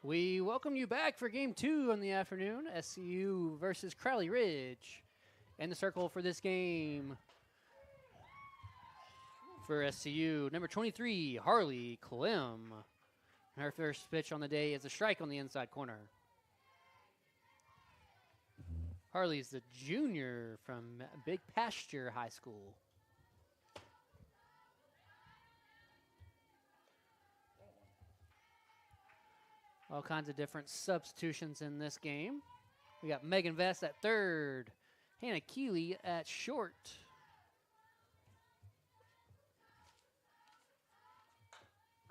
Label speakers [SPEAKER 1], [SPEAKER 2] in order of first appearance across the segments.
[SPEAKER 1] We welcome you back for game 2 in the afternoon, SCU versus Crowley Ridge. And the circle for this game for SCU, number 23, Harley Clem. Her first pitch on the day is a strike on the inside corner. Harley's the junior from Big Pasture High School. All kinds of different substitutions in this game. We got Megan Vest at third, Hannah Keeley at short.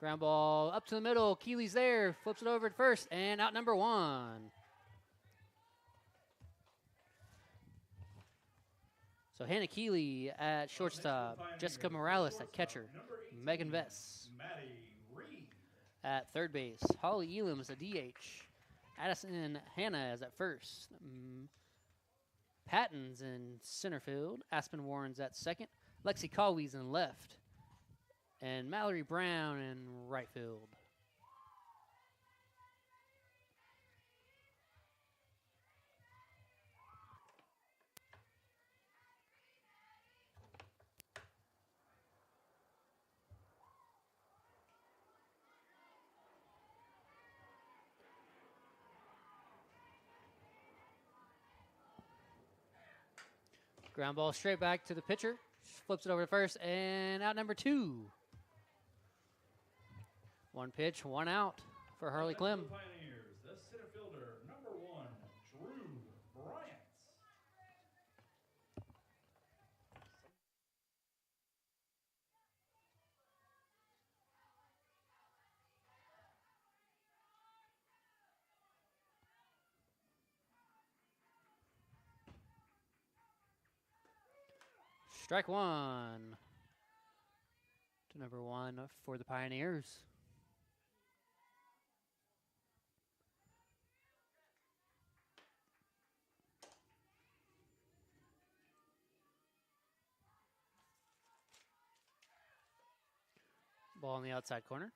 [SPEAKER 1] Ground ball up to the middle. Keeley's there, flips it over at first, and out number 1. So Hannah Keeley at shortstop, Jessica Morales at catcher, Megan Vest at third base, Holly Elam is a DH, Addison Hannah is at first, Patton's in center field, Aspen Warren's at second, Lexi Cawley's in left, and Mallory Brown in right field. Ground ball straight back to the pitcher. Flips it over to first, and out number 2. One pitch, one out for Harley Clem.
[SPEAKER 2] Pioneers, the center fielder, number 1, Drew Bryant.
[SPEAKER 1] Strike 1 to number 1 for the Pioneers. Ball in the outside corner.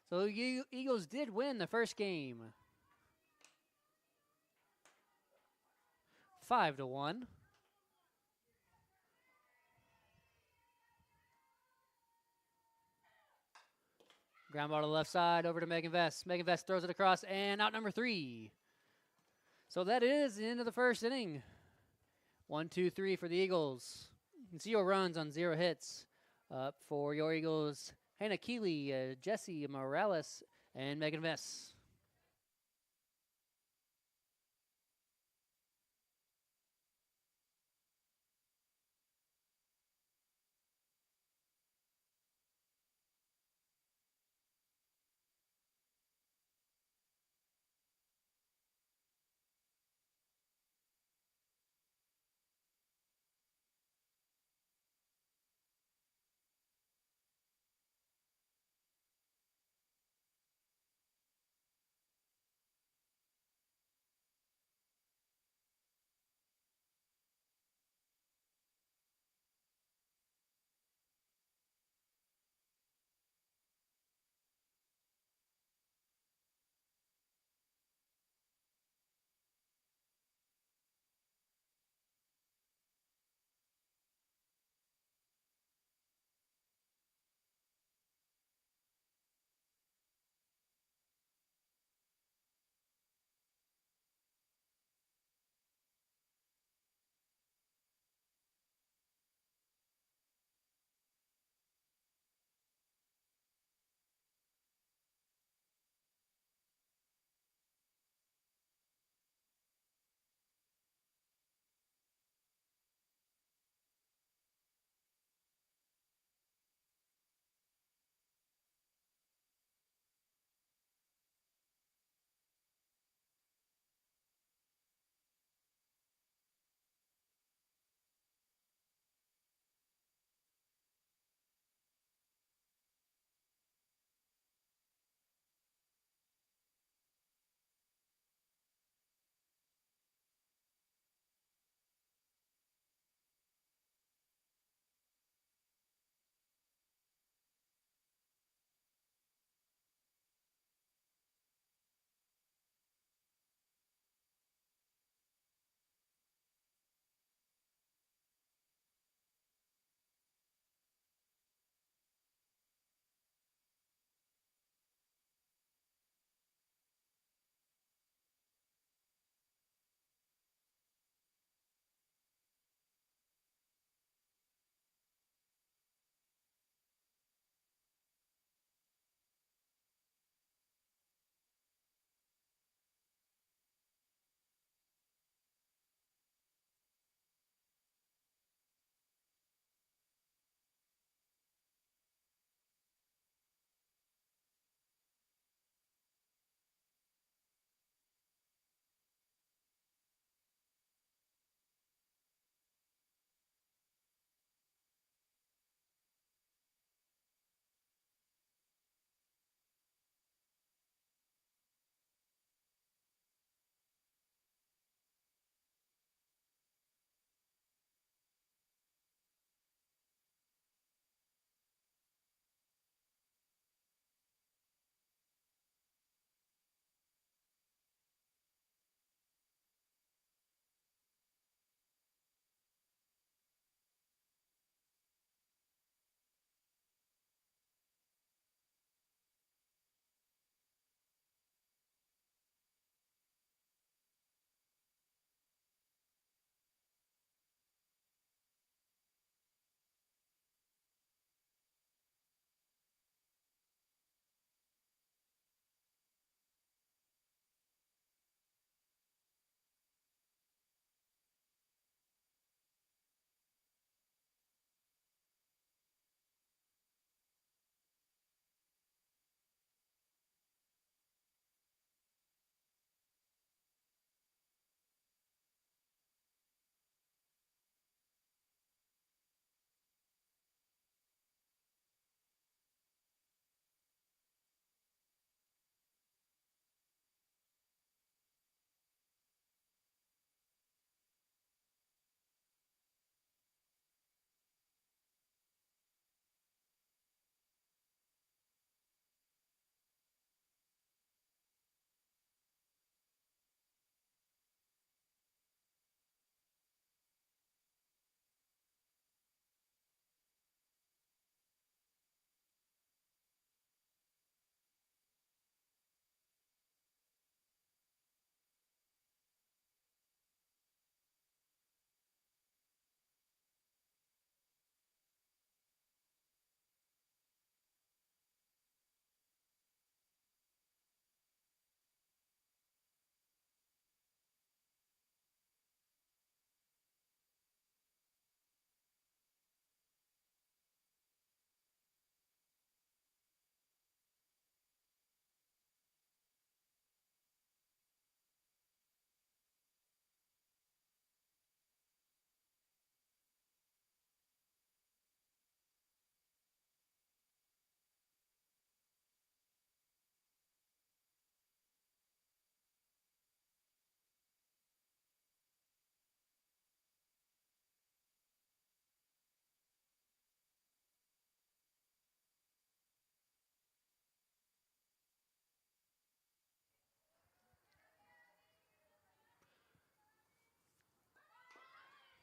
[SPEAKER 1] So the Eagles did win the first game, 5-1. Ground ball to the left side, over to Megan Vest. Megan Vest throws it across, and out number 3. So that is the end of the first inning. 1, 2, 3 for the Eagles. 0 runs on 0 hits. For your Eagles, Hannah Keeley, Jessie Morales, and Megan Vest.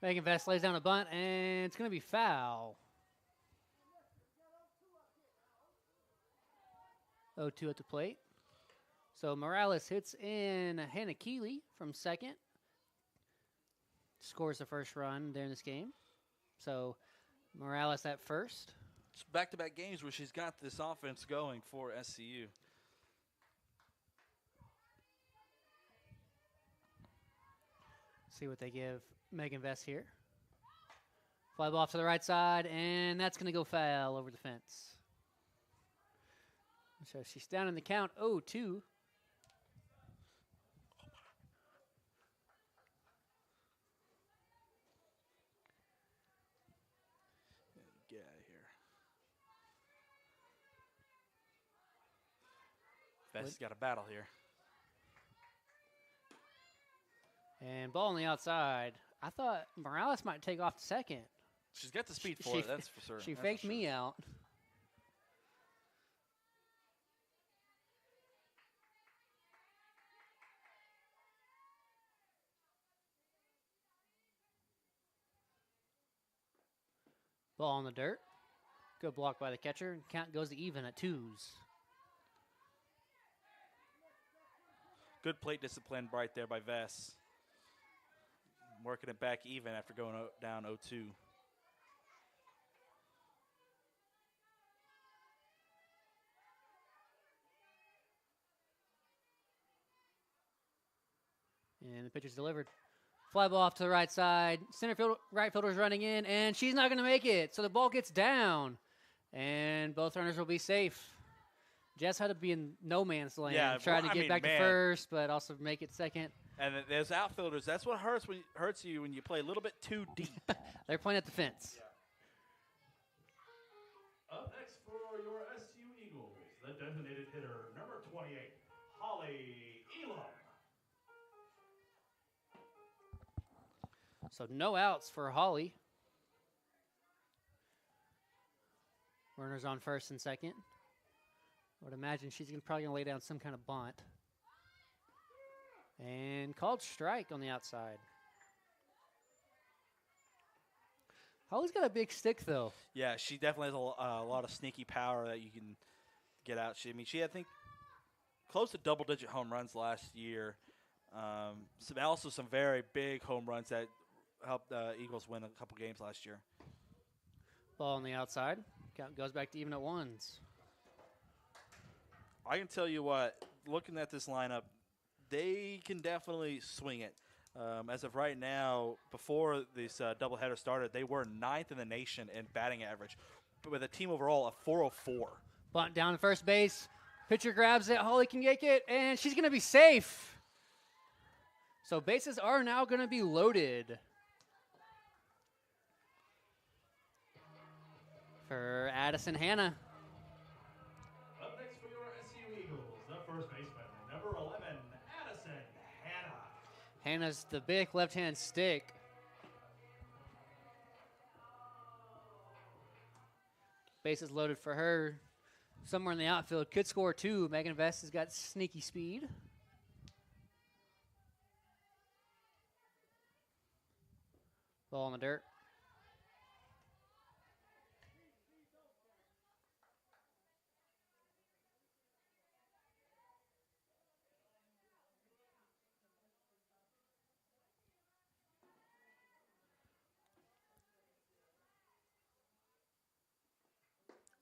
[SPEAKER 1] Megan Vest lays down a bunt, and it's going to be foul. 0-2 at the plate. So Morales hits in Hannah Keeley from second. Scores the first run during this game. So Morales at first.
[SPEAKER 3] It's back-to-back games where she's got this offense going for SCU.
[SPEAKER 1] See what they give Megan Vest here. Fly ball off to the right side, and that's going to go foul over the fence. So she's down in the count 0-2.
[SPEAKER 3] Get out of here. Vest's got a battle here.
[SPEAKER 1] And ball on the outside. I thought Morales might take off to second.
[SPEAKER 3] She's got the speed for it, that's for sure.
[SPEAKER 1] She faked me out. Ball on the dirt. Good block by the catcher. And count goes to even at 2s.
[SPEAKER 3] Good plate discipline right there by Vest. Working it back even after going down 0-2.
[SPEAKER 1] And the pitch is delivered. Fly ball off to the right side. Center field, right fielder's running in, and she's not going to make it. So the ball gets down, and both runners will be safe. Jess had to be in no man's land.
[SPEAKER 3] Yeah,
[SPEAKER 1] tried
[SPEAKER 3] well,
[SPEAKER 1] to get back to first, but also make it second.
[SPEAKER 3] And there's outfielders. That's what hurts you when you play a little bit too deep.
[SPEAKER 1] They're playing at the fence.
[SPEAKER 2] Up next for your SU Eagles, the designated hitter, number 28, Holly Elam.
[SPEAKER 1] So no outs for Holly. Runners on first and second. I would imagine she's probably going to lay down some kind of bunt. And called strike on the outside. Holly's got a big stick, though.
[SPEAKER 3] Yeah, she definitely has a lot of sneaky power that you can get out. She I think, close to double-digit home runs last year. Also some very big home runs that helped the Eagles win a couple games last year.
[SPEAKER 1] Ball on the outside. Count goes back to even at 1s.
[SPEAKER 3] I can tell you what, looking at this lineup, they can definitely swing it. As of right now, before this doubleheader started, they were 9th in the nation in batting average, but with a team overall of 404.
[SPEAKER 1] Bunt down to first base. Pitcher grabs it. Holly can get it, and she's going to be safe. So bases are now going to be loaded for Addison Hannah.
[SPEAKER 2] Up next for your SU Eagles, the first baseman, number 11, Addison Hannah.
[SPEAKER 1] Hannah's the big left-hand stick. Bases loaded for her. Somewhere in the outfield. Could score 2. Megan Vest has got sneaky speed. Ball in the dirt.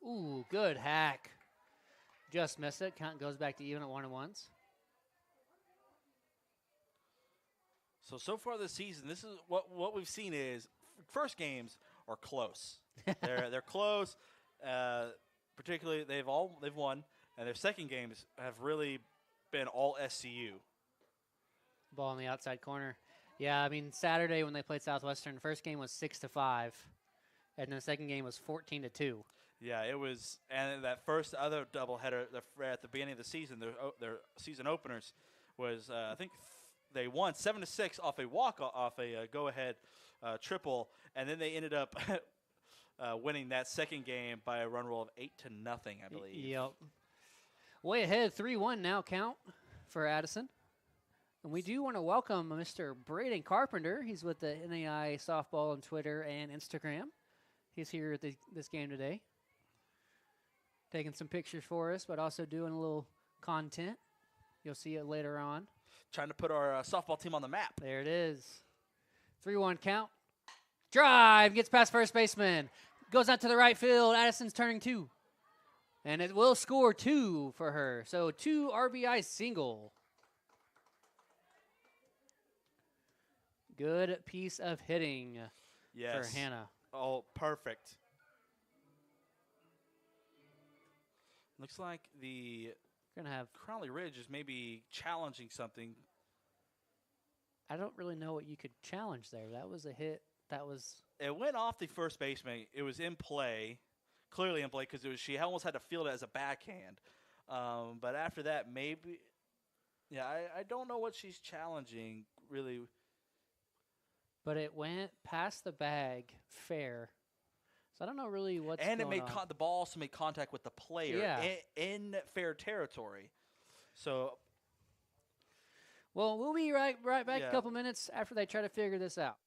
[SPEAKER 1] Ooh, good hack. Just missed it. Count goes back to even at 1-1s.
[SPEAKER 3] So far this season, this is what we've seen is first games are close. they're close. Particularly they've won, and their second games have really been all SCU.
[SPEAKER 1] Ball in the outside corner. Yeah, I mean Saturday when they played Southwestern, the first game was 6-5, and then the second game was 14-2.
[SPEAKER 3] Yeah, it was, and that first other doubleheader at the beginning of the season, their season openers was I think they won 7-6 off a go-ahead triple, and then they ended up winning that second game by a run roll of 8-0, I believe.
[SPEAKER 1] Yep. Way ahead, 3-1 now count for Addison. And we do want to welcome Mr. Braden Carpenter. He's with the NAI Softball on Twitter and Instagram. He's here at this game today, taking some pictures for us, but also doing a little content. You'll see it later on.
[SPEAKER 3] Trying to put our softball team on the map.
[SPEAKER 1] There it is. 3-1 count. Drive, gets past first baseman. Goes out to the right field. Addison's turning 2. And it will score 2 for her. So 2 RBI single. Good piece of hitting
[SPEAKER 3] Yes.
[SPEAKER 1] for Hannah.
[SPEAKER 3] Oh, perfect. Looks like the
[SPEAKER 1] Gonna have.
[SPEAKER 3] Crowley Ridge is maybe challenging something.
[SPEAKER 1] I don't really know what you could challenge there. That was a hit. That was.
[SPEAKER 3] It went off the first baseman. It was in play, clearly in play, because she almost had to field it as a backhand. But after that, maybe, yeah, I don't know what she's challenging really.
[SPEAKER 1] But it went past the bag fair. So I don't know really what's
[SPEAKER 3] And it
[SPEAKER 1] going
[SPEAKER 3] made
[SPEAKER 1] on.
[SPEAKER 3] the ball also made contact with the player
[SPEAKER 1] Yeah.
[SPEAKER 3] in fair territory. So
[SPEAKER 1] Well, we'll be right back
[SPEAKER 3] Yeah.
[SPEAKER 1] a couple minutes after they try to figure this out.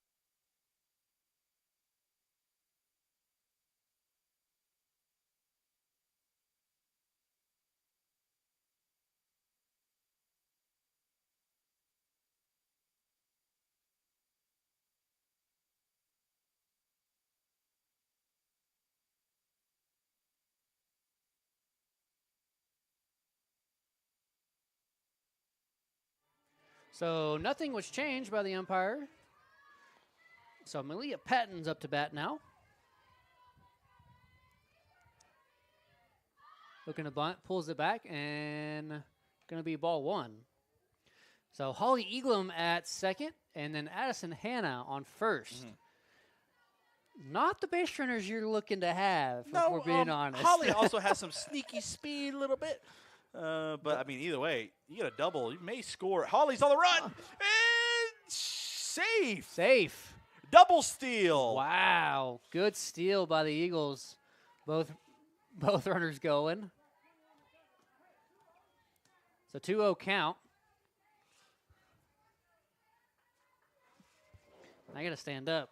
[SPEAKER 1] So nothing was changed by the umpire. So Malia Patton's up to bat now. Looking to bunt, pulls it back, and going to be ball 1. So Holly Eaglem at second, and then Addison Hannah on first. Not the base runners you're looking to have, if we're being honest.
[SPEAKER 3] Holly also has some sneaky speed a little bit. But I mean, either way, you get a double, you may score. Holly's on the run, and safe.
[SPEAKER 1] Safe.
[SPEAKER 3] Double steal.
[SPEAKER 1] Wow, good steal by the Eagles. Both runners going. So 2-0 count. I got to stand up.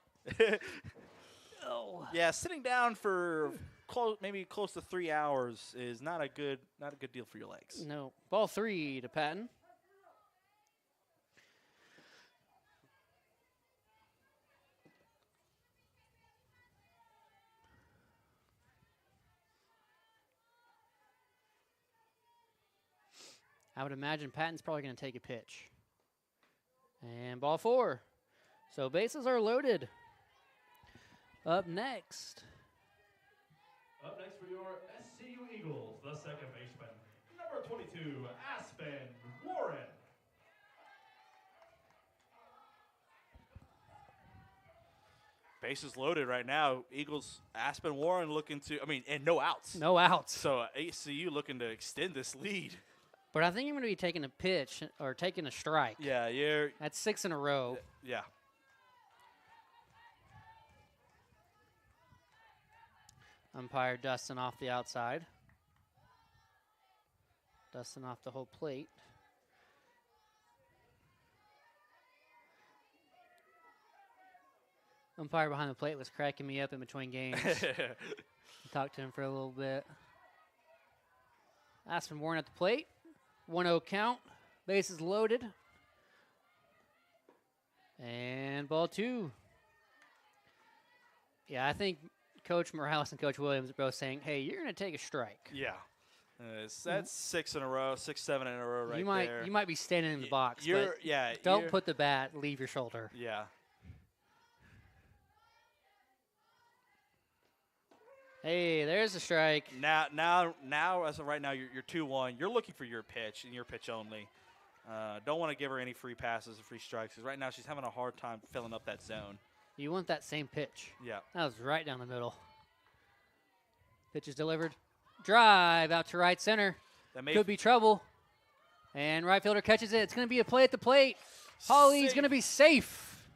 [SPEAKER 1] Oh.
[SPEAKER 3] Yeah, sitting down for maybe close to 3 hours is not a good deal for your legs.
[SPEAKER 1] No. Ball 3 to Patton. I would imagine Patton's probably going to take a pitch. And ball 4. So bases are loaded. Up next.
[SPEAKER 2] Up next for your SCU Eagles, the second baseman, number 22, Aspen Warren.
[SPEAKER 3] Bases loaded right now. Eagles, Aspen Warren looking to, and no outs.
[SPEAKER 1] No outs.
[SPEAKER 3] So ACU looking to extend this lead.
[SPEAKER 1] But I think I'm going to be taking a pitch or taking a strike.
[SPEAKER 3] Yeah, you're.
[SPEAKER 1] That's 6 in a row.
[SPEAKER 3] Yeah.
[SPEAKER 1] Umpire dusting off the outside. Dusting off the whole plate. Umpire behind the plate was cracking me up in between games. Talked to him for a little bit. Aspen Warren at the plate. 1-0 count. Bases loaded. And ball 2. Yeah, I think Coach Morales and Coach Williams are both saying, hey, you're going to take a strike.
[SPEAKER 3] Yeah. That's 6 in a row, 6, 7 in a row right there.
[SPEAKER 1] You might be standing in the box,
[SPEAKER 3] You're,
[SPEAKER 1] but
[SPEAKER 3] yeah,
[SPEAKER 1] don't
[SPEAKER 3] you're-
[SPEAKER 1] put the bat, leave your shoulder.
[SPEAKER 3] Yeah.
[SPEAKER 1] Hey, there's a strike.
[SPEAKER 3] Now, as of right now, you're 2-1. You're looking for your pitch and your pitch only. Don't want to give her any free passes or free strikes because right now she's having a hard time filling up that zone.
[SPEAKER 1] You want that same pitch.
[SPEAKER 3] Yeah.
[SPEAKER 1] That was right down the middle. Pitch is delivered. Drive out to right center.
[SPEAKER 3] That may
[SPEAKER 1] Could be trouble. And right fielder catches it. It's going to be a play at the plate. Holly's
[SPEAKER 3] Safe.
[SPEAKER 1] going to be safe.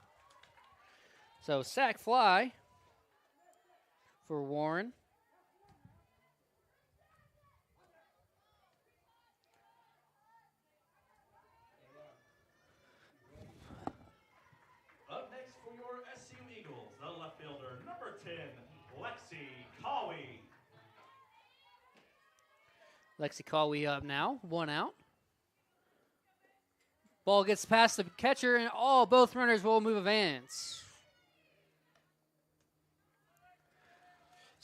[SPEAKER 1] So sack fly for Warren.
[SPEAKER 2] 10, Lexi Kawi.
[SPEAKER 1] Lexi Colby up now, 1 out. Ball gets past the catcher, and both runners will move advance.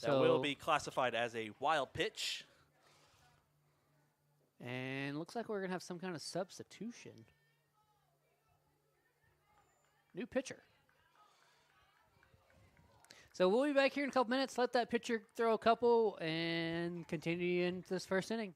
[SPEAKER 3] That will be classified as a wild pitch.
[SPEAKER 1] And looks like we're going to have some kind of substitution. New pitcher. So we'll be back here in a couple minutes. Let that pitcher throw a couple and continue into this first inning.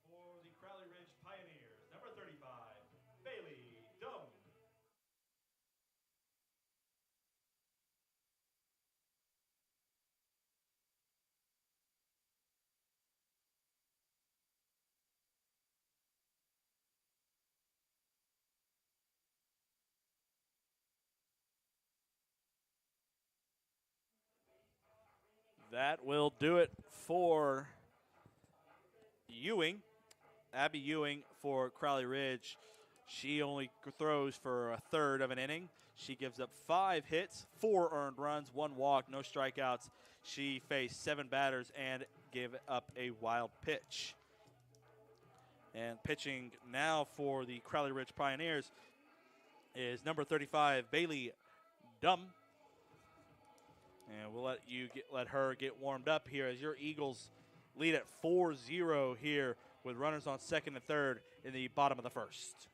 [SPEAKER 2] For the Crowley Ridge Pioneers, number 35, Bailey Dum.
[SPEAKER 3] That will do it for Ewing. Abby Ewing for Crowley Ridge. She only throws for a third of an inning. She gives up 5 hits, 4 earned runs, 1 walk, no strikeouts. She faced 7 batters and gave up a wild pitch. And pitching now for the Crowley Ridge Pioneers is number 35, Bailey Dum. And we'll let her get warmed up here as your Eagles lead at 4-0 here with runners on second and third in the bottom of the first.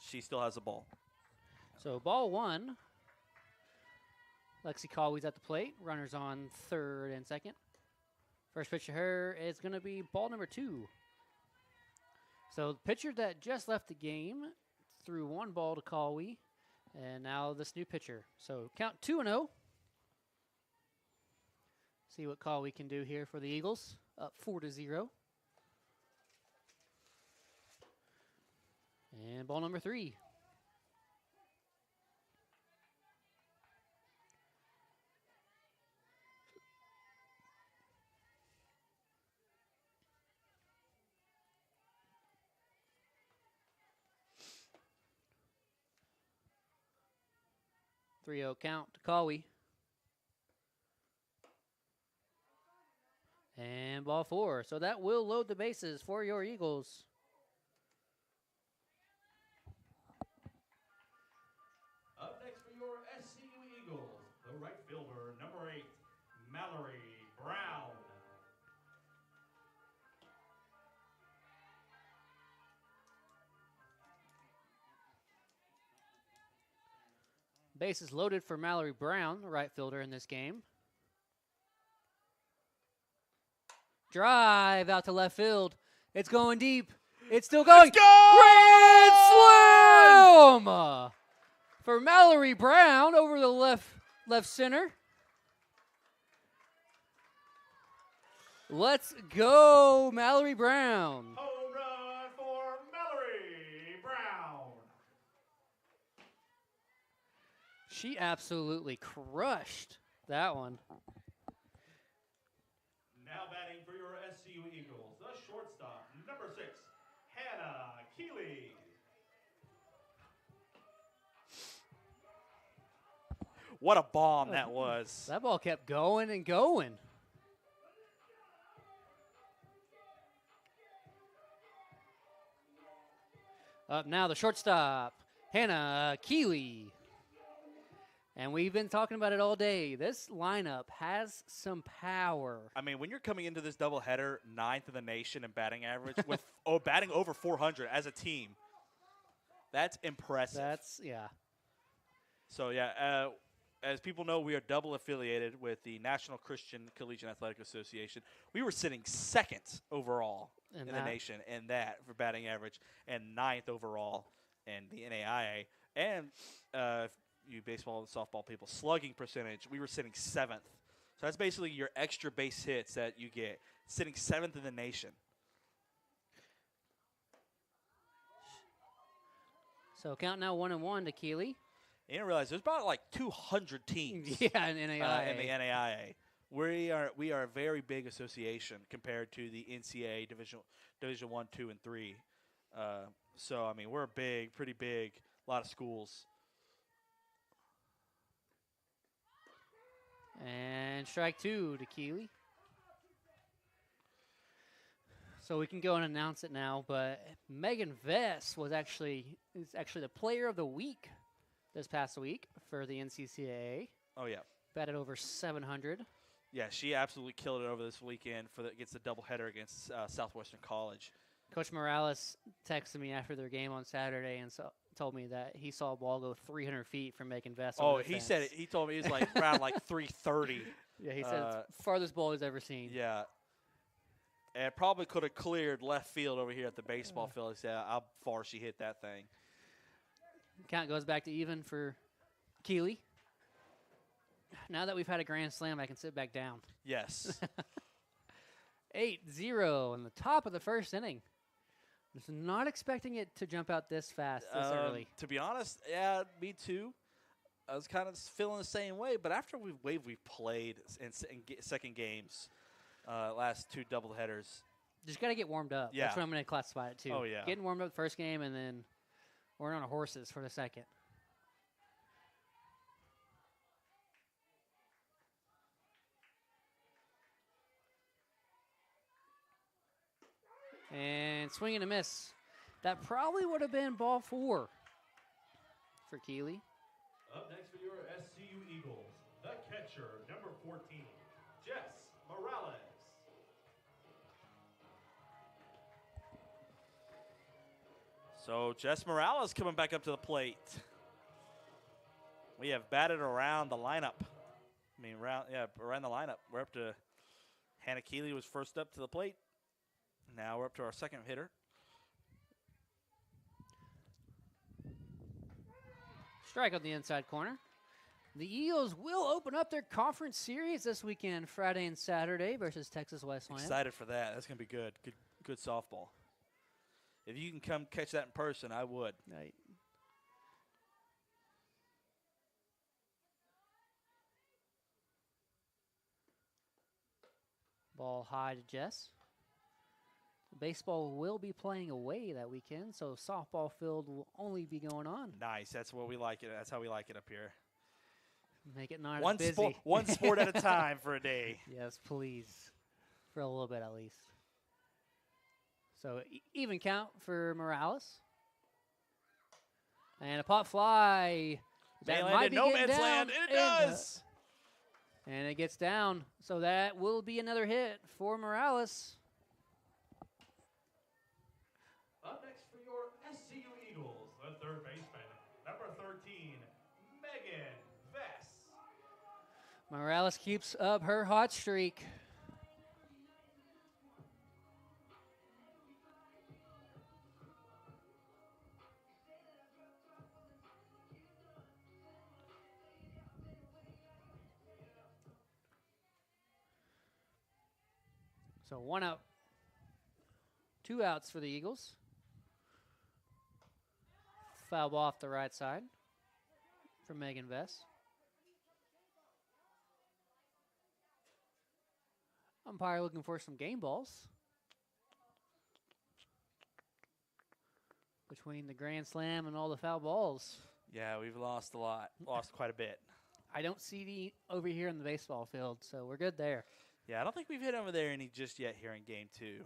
[SPEAKER 3] She still has the ball.
[SPEAKER 1] So ball 1. Lexi Colby's at the plate. Runners on third and second. First pitch to her is going to be ball number 2. So the pitcher that just left the game threw 1 ball to Colby. And now this new pitcher. So count 2-0. See what Colby can do here for the Eagles. Up 4-0. And ball number 3. Three-0 count to Colby. And ball 4. So that will load the bases for your Eagles.
[SPEAKER 2] Up next for your SCU Eagles, the right fielder, number 8, Mallory Brown.
[SPEAKER 1] Bases loaded for Mallory Brown, the right fielder in this game. Drive out to left field. It's going deep. It's still going. Grand slam for Mallory Brown over the left center. Let's go, Mallory Brown.
[SPEAKER 2] Home run for Mallory Brown.
[SPEAKER 1] She absolutely crushed that one.
[SPEAKER 2] Now batting for your SCU Eagles, the shortstop, number 6, Hannah Keeley.
[SPEAKER 3] What a bomb that was.
[SPEAKER 1] That ball kept going and going. Up now, the shortstop, Hannah Keeley. And we've been talking about it all day. This lineup has some power.
[SPEAKER 3] I mean, when you're coming into this doubleheader, 9th in the nation in batting average, with batting over 400 as a team, that's impressive.
[SPEAKER 1] Yeah.
[SPEAKER 3] So, yeah, as people know, we are double affiliated with the National Christian Collegiate Athletic Association. We were sitting second overall in the nation in that for batting average and 9th overall in the NAIA. And you baseball and softball people, slugging percentage, we were sitting 7th. So that's basically your extra base hits that you get, sitting 7th in the nation.
[SPEAKER 1] So count now 1-1 to Keeley.
[SPEAKER 3] You didn't realize there's about like 200 teams
[SPEAKER 1] Yeah, in NAIA.
[SPEAKER 3] in the NAIA. We are a very big association compared to the NCAA Division 1, 2, and 3. So I mean, we're pretty big, a lot of schools.
[SPEAKER 1] And strike 2 to Keeley. So we can go and announce it now, but Megan Vess is actually the player of the week this past week for the NCCAA.
[SPEAKER 3] Oh yeah,
[SPEAKER 1] Batted over 700.
[SPEAKER 3] yeah, she absolutely killed it over this weekend against the doubleheader against Southwestern College.
[SPEAKER 1] Coach Morales texted me after their game on Saturday and told me that he saw a ball go 300 feet from Megan Vess.
[SPEAKER 3] Oh, he said it. He told me it was like around like 330.
[SPEAKER 1] Yeah, he said it's the farthest ball he's ever seen.
[SPEAKER 3] Yeah. And it probably could have cleared left field over here at the baseball field. He said how far she hit that thing.
[SPEAKER 1] Count goes back to even for Keeley. Now that we've had a grand slam, I can sit back down.
[SPEAKER 3] Yes.
[SPEAKER 1] 8-0 in the top of the first inning. Just not expecting it to jump out this fast, this early.
[SPEAKER 3] To be honest, yeah, me too. I was kind of feeling the same way, but after we've played in second games, last 2 doubleheaders.
[SPEAKER 1] Just got to get warmed up.
[SPEAKER 3] Yeah.
[SPEAKER 1] That's what I'm going to classify it too.
[SPEAKER 3] Oh, yeah.
[SPEAKER 1] Getting warmed up the first game and then we're on our horses for the second. And swing and a miss. That probably would have been ball 4 for Keeley.
[SPEAKER 2] Up next for your SCU Eagles, the catcher, number 14, Jess Morales.
[SPEAKER 3] So Jess Morales coming back up to the plate. We have batted around the lineup. Around the lineup. We're up to Hannah Keeley was first up to the plate. Now we're up to our second hitter.
[SPEAKER 1] Strike on the inside corner. The Eagles will open up their conference series this weekend, Friday and Saturday versus Texas Wesleyan.
[SPEAKER 3] Excited for that. That's going to be good. Good softball. If you can come catch that in person, I would.
[SPEAKER 1] Right. Ball high to Jess. Baseball will be playing away that weekend, so softball field will only be going on.
[SPEAKER 3] Nice. That's what we like it. That's how we like it up here.
[SPEAKER 1] Make it not as busy.
[SPEAKER 3] One sport at a time for a day.
[SPEAKER 1] Yes, please. For a little bit at least. So even count for Morales. And a pop fly. That might be
[SPEAKER 3] no
[SPEAKER 1] getting
[SPEAKER 3] man's
[SPEAKER 1] down,
[SPEAKER 3] land, and it does.
[SPEAKER 1] And it gets down. So that will be another hit for Morales.
[SPEAKER 2] Up next for your SCU Eagles, the third baseman, number 13, Megan Vess.
[SPEAKER 1] Morales keeps up her hot streak. So 1 out, 2 outs for the Eagles. Foul ball off the right side from Megan Vess. Umpire looking for some game balls. between the grand slam and all the foul balls.
[SPEAKER 3] Yeah, we've lost a lot. Lost quite a bit.
[SPEAKER 1] I don't see any over here in the baseball field, so we're good there.
[SPEAKER 3] Yeah, I don't think we've hit over there any just yet here in game 2.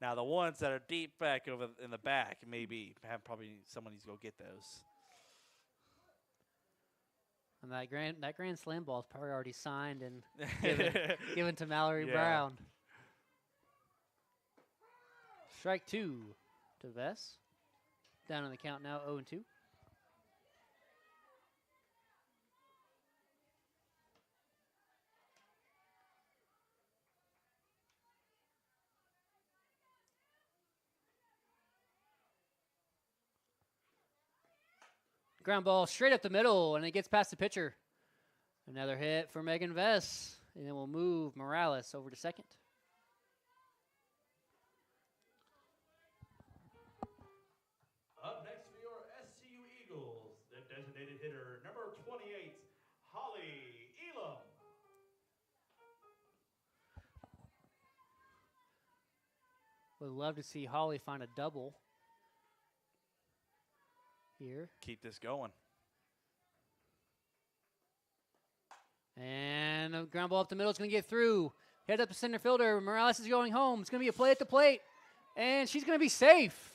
[SPEAKER 3] Now, the ones that are deep back over in the back, maybe probably someone needs to go get those.
[SPEAKER 1] And that grand slam ball is probably already signed and given to Mallory
[SPEAKER 3] Yeah.
[SPEAKER 1] Brown. Strike 2 to Vess. Down on the count now, 0-2. Ground ball straight up the middle, and it gets past the pitcher. Another hit for Megan Vess, and then we'll move Morales over to second.
[SPEAKER 2] Up next for your SCU Eagles, the designated hitter, number 28, Holly Elam.
[SPEAKER 1] Would love to see Holly find a double here.
[SPEAKER 3] Keep this going.
[SPEAKER 1] And a ground ball up the middle is going to get through. Head up to center fielder. Morales is going home. It's going to be a play at the plate. And she's going to be safe.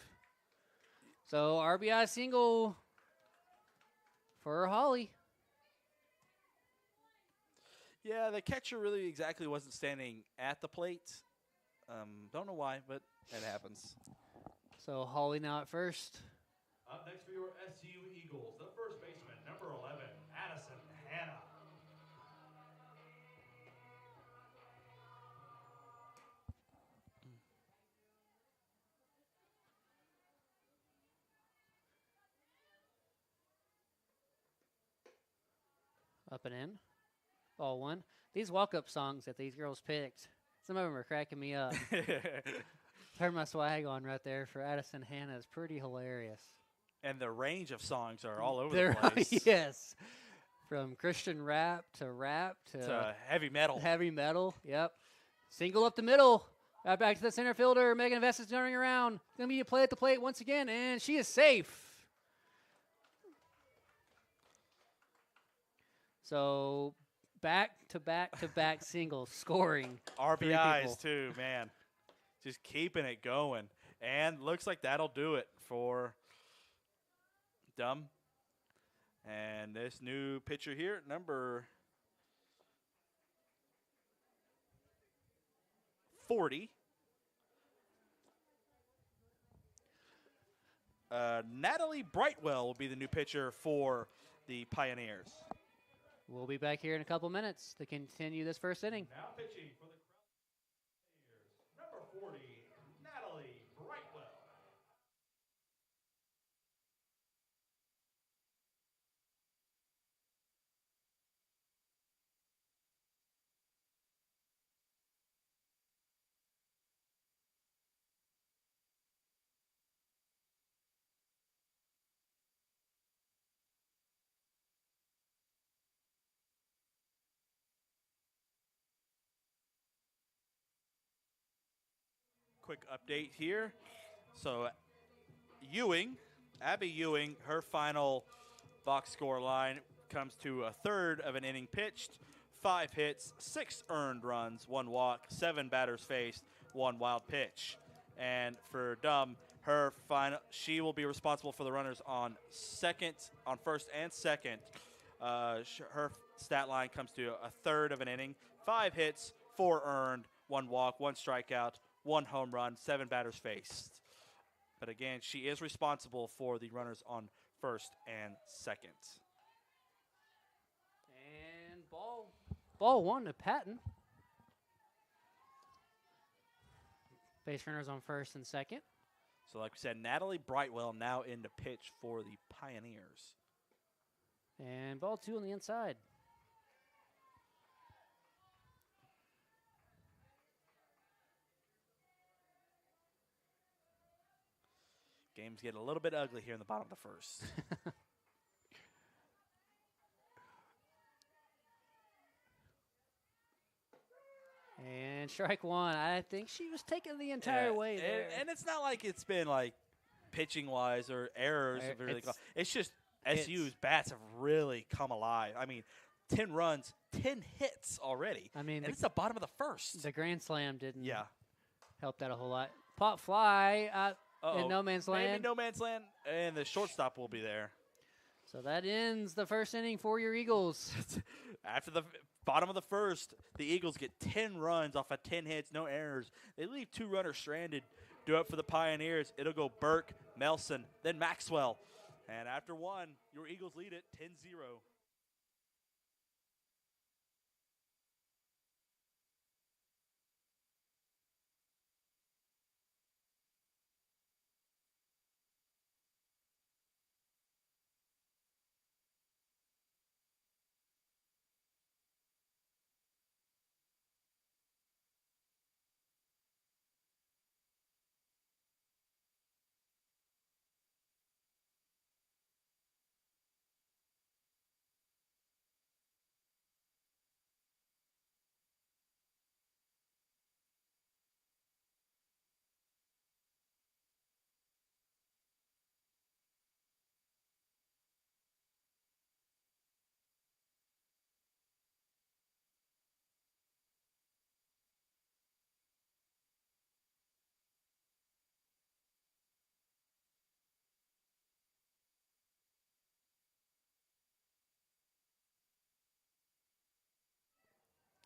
[SPEAKER 1] So RBI single for Holly.
[SPEAKER 3] Yeah, the catcher really exactly wasn't standing at the plate. Don't know why, but it happens.
[SPEAKER 1] So Holly now at first.
[SPEAKER 2] Up next for your SCU Eagles, the first baseman, number 11, Addison Hannah.
[SPEAKER 1] Up and in. Ball one. These walk-up songs that these girls picked, some of them are cracking me up. Turn my swag on right there for Addison Hannah is pretty hilarious.
[SPEAKER 3] And the range of songs are all over
[SPEAKER 1] They're-
[SPEAKER 3] the place.
[SPEAKER 1] Yes. From Christian rap to
[SPEAKER 3] To heavy metal.
[SPEAKER 1] heavy metal. Yep. Single up the middle. Right back to the center fielder. Megan Vess is turning around. Going to be a play at the plate once again, and she is safe. So back to back to back singles scoring. people.
[SPEAKER 3] RBIs too, man. Just keeping it going. And looks like that'll do it for Dumb. And this new pitcher here, number 40. Natalie Brightwell will be the new pitcher for the Pioneers.
[SPEAKER 1] We'll be back here in a couple minutes to continue this first inning.
[SPEAKER 2] Now pitching for the Crown Players, number 40, Natalie Brightwell.
[SPEAKER 3] Quick update here. So Abby Ewing, her final box score line comes to a third of an inning pitched, 5 hits, 6 earned runs, 1 walk, 7 batters faced, 1 wild pitch. And for Dumb, her final, she will be responsible for the runners on first and second. Her stat line comes to a third of an inning, 5 hits, 4 earned, 1 walk, 1 strikeout, 1 home run, 7 batters faced. But again, she is responsible for the runners on first and second.
[SPEAKER 1] And ball one to Patton. Base runners on first and second.
[SPEAKER 3] So like we said, Natalie Brightwell now in to pitch for the Pioneers.
[SPEAKER 1] And ball two on the inside.
[SPEAKER 3] Game's getting a little bit ugly here in the bottom of the first.
[SPEAKER 1] And strike one. I think she was taking the entire way there.
[SPEAKER 3] And it's not like it's been like pitching wise or errors.
[SPEAKER 1] Er,
[SPEAKER 3] have really
[SPEAKER 1] it's-
[SPEAKER 3] it's just
[SPEAKER 1] it's-
[SPEAKER 3] SU's bats have really come alive. I mean, 10 runs, 10 hits already.
[SPEAKER 1] I mean,
[SPEAKER 3] And it's the bottom of the first.
[SPEAKER 1] the grand slam didn't
[SPEAKER 3] Yeah.
[SPEAKER 1] help that a whole lot. Pop fly
[SPEAKER 3] Uh-oh.
[SPEAKER 1] in no man's
[SPEAKER 3] Maybe
[SPEAKER 1] land.
[SPEAKER 3] no man's land, and the shortstop will be there.
[SPEAKER 1] So that ends the first inning for your Eagles.
[SPEAKER 3] After the bottom of the first, the Eagles get 10 runs off of 10 hits, no errors. They leave 2 runners stranded. Do it for the Pioneers. It'll go Burke, Melson, then Maxwell. And after 1, your Eagles lead it 10-0.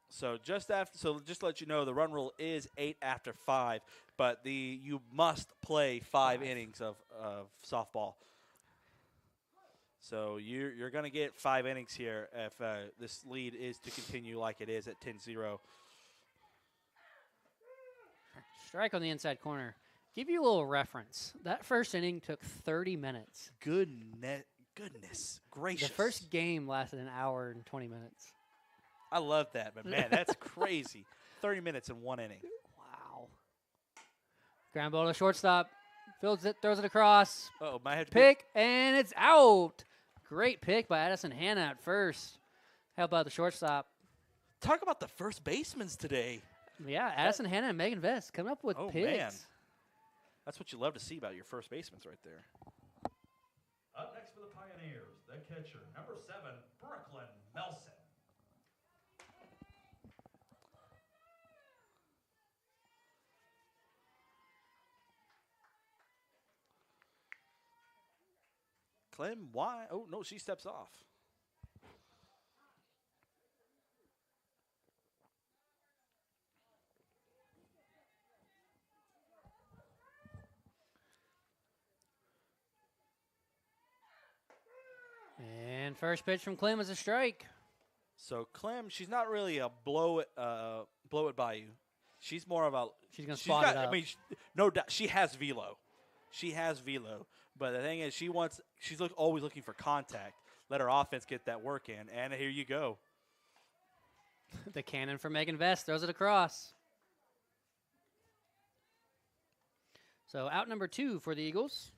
[SPEAKER 3] So just to let you know, the run rule is 8 after 5, but you must play 5 innings of softball. So you're going to get 5 innings here if this lead is to continue like it is at 10-0.
[SPEAKER 1] Strike on the inside corner. Give you a little reference. That first inning took 30 minutes.
[SPEAKER 3] Goodness gracious.
[SPEAKER 1] The first game lasted an hour and 20 minutes.
[SPEAKER 3] I love that, but man, that's crazy. 30 minutes in 1 inning.
[SPEAKER 1] Wow. Ground ball to shortstop. Fields it, throws it across.
[SPEAKER 3] Uh-oh, might have to
[SPEAKER 1] Pick, and it's out. Great pick by Addison Hanna at first. How about the shortstop?
[SPEAKER 3] talk about the first basemen today.
[SPEAKER 1] Yeah, Addison Hanna and Megan Vest coming up with
[SPEAKER 3] Oh,
[SPEAKER 1] picks.
[SPEAKER 3] man. That's what you love to see about your first basemen right there.
[SPEAKER 2] Up next for the Pioneers, the catcher, number 7, Brooklyn Melson.
[SPEAKER 3] Clem, why? Oh, no, she steps off.
[SPEAKER 1] And first pitch from Clem is a strike.
[SPEAKER 3] So Clem, she's not really a blow it by you. She's more of a
[SPEAKER 1] She's gonna spot it up.
[SPEAKER 3] I mean, no doubt she has velo. She has velo, but the thing is, she's always looking for contact. Let her offense get that work in, and here you go.
[SPEAKER 1] The cannon for Megan Vest throws it across. So out number 2 for the Eagles.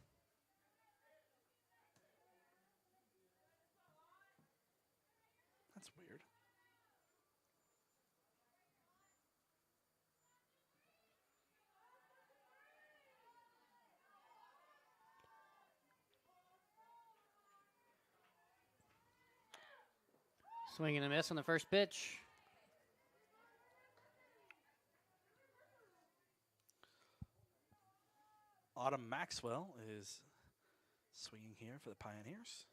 [SPEAKER 3] That's weird.
[SPEAKER 1] Swing and a miss on the first pitch.
[SPEAKER 3] Autumn Maxwell is swinging here for the Pioneers.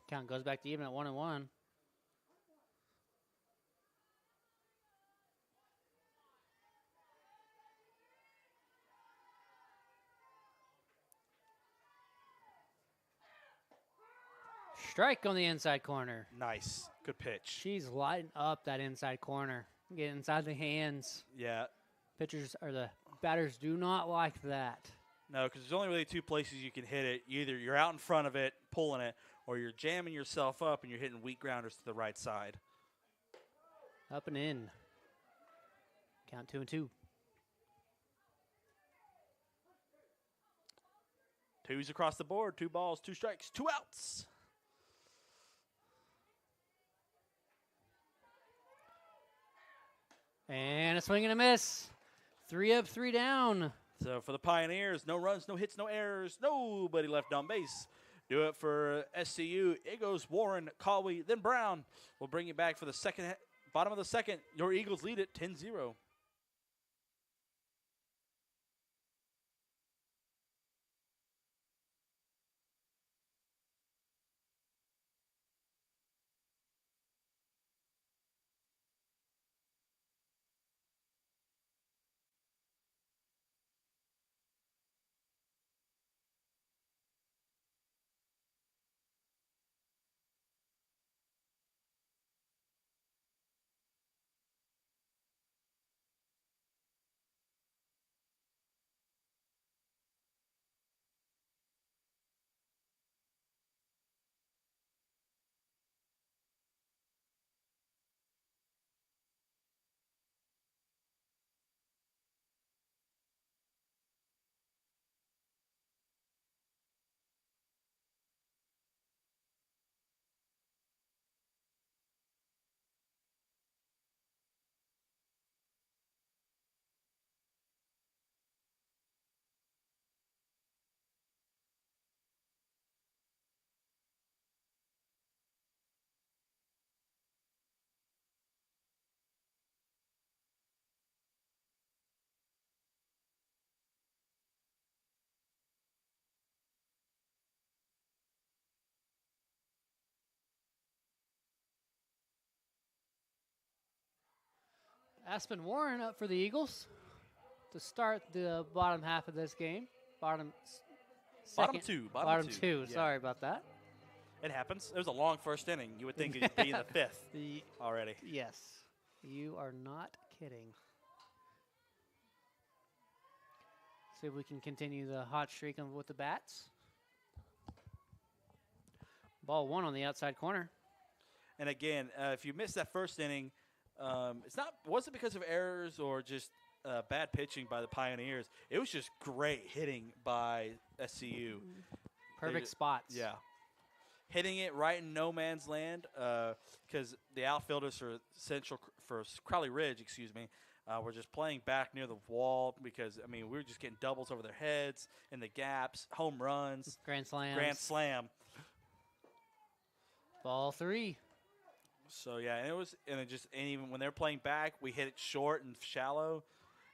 [SPEAKER 1] Count goes back to even at 1-1. Strike on the inside corner.
[SPEAKER 3] Nice, good pitch.
[SPEAKER 1] She's lighting up that inside corner. Get inside the hands.
[SPEAKER 3] Yeah,
[SPEAKER 1] Pitchers or the batters do not like that.
[SPEAKER 3] no, because there's only really 2 places you can hit it. Either you're out in front of it, pulling it, or you're jamming yourself up and you're hitting weak grounders to the right side.
[SPEAKER 1] Up and in. Count 2-2.
[SPEAKER 3] 2s across the board, 2 balls, 2 strikes, 2 outs.
[SPEAKER 1] And a swing and a miss. 3 up, 3 down.
[SPEAKER 3] So for the Pioneers, no runs, no hits, no errors, nobody left on base. Do it for SCU. It goes Warren, Colby, then Brown. We'll bring you back for the bottom of the second. Your Eagles lead it 10-0.
[SPEAKER 1] Aspen Warren up for the Eagles to start the bottom half of this game. Bottom
[SPEAKER 3] two. Yeah.
[SPEAKER 1] Sorry about that.
[SPEAKER 3] It happens. It was a long first inning. You would think it'd be in the fifth already.
[SPEAKER 1] Yes, you are not kidding. See if we can continue the hot streak with the bats. Ball 1 on the outside corner.
[SPEAKER 3] And again, if you missed that first inning, wasn't because of errors or just bad pitching by the Pioneers. It was just great hitting by SCU.
[SPEAKER 1] Perfect spots.
[SPEAKER 3] Yeah. Hitting it right in no man's land because the outfielders for Crowley Ridge, were just playing back near the wall because, we were just getting doubles over their heads in the gaps, home runs.
[SPEAKER 1] Grand
[SPEAKER 3] slam.
[SPEAKER 1] Ball 3.
[SPEAKER 3] So yeah, and even when they're playing back, we hit it short and shallow,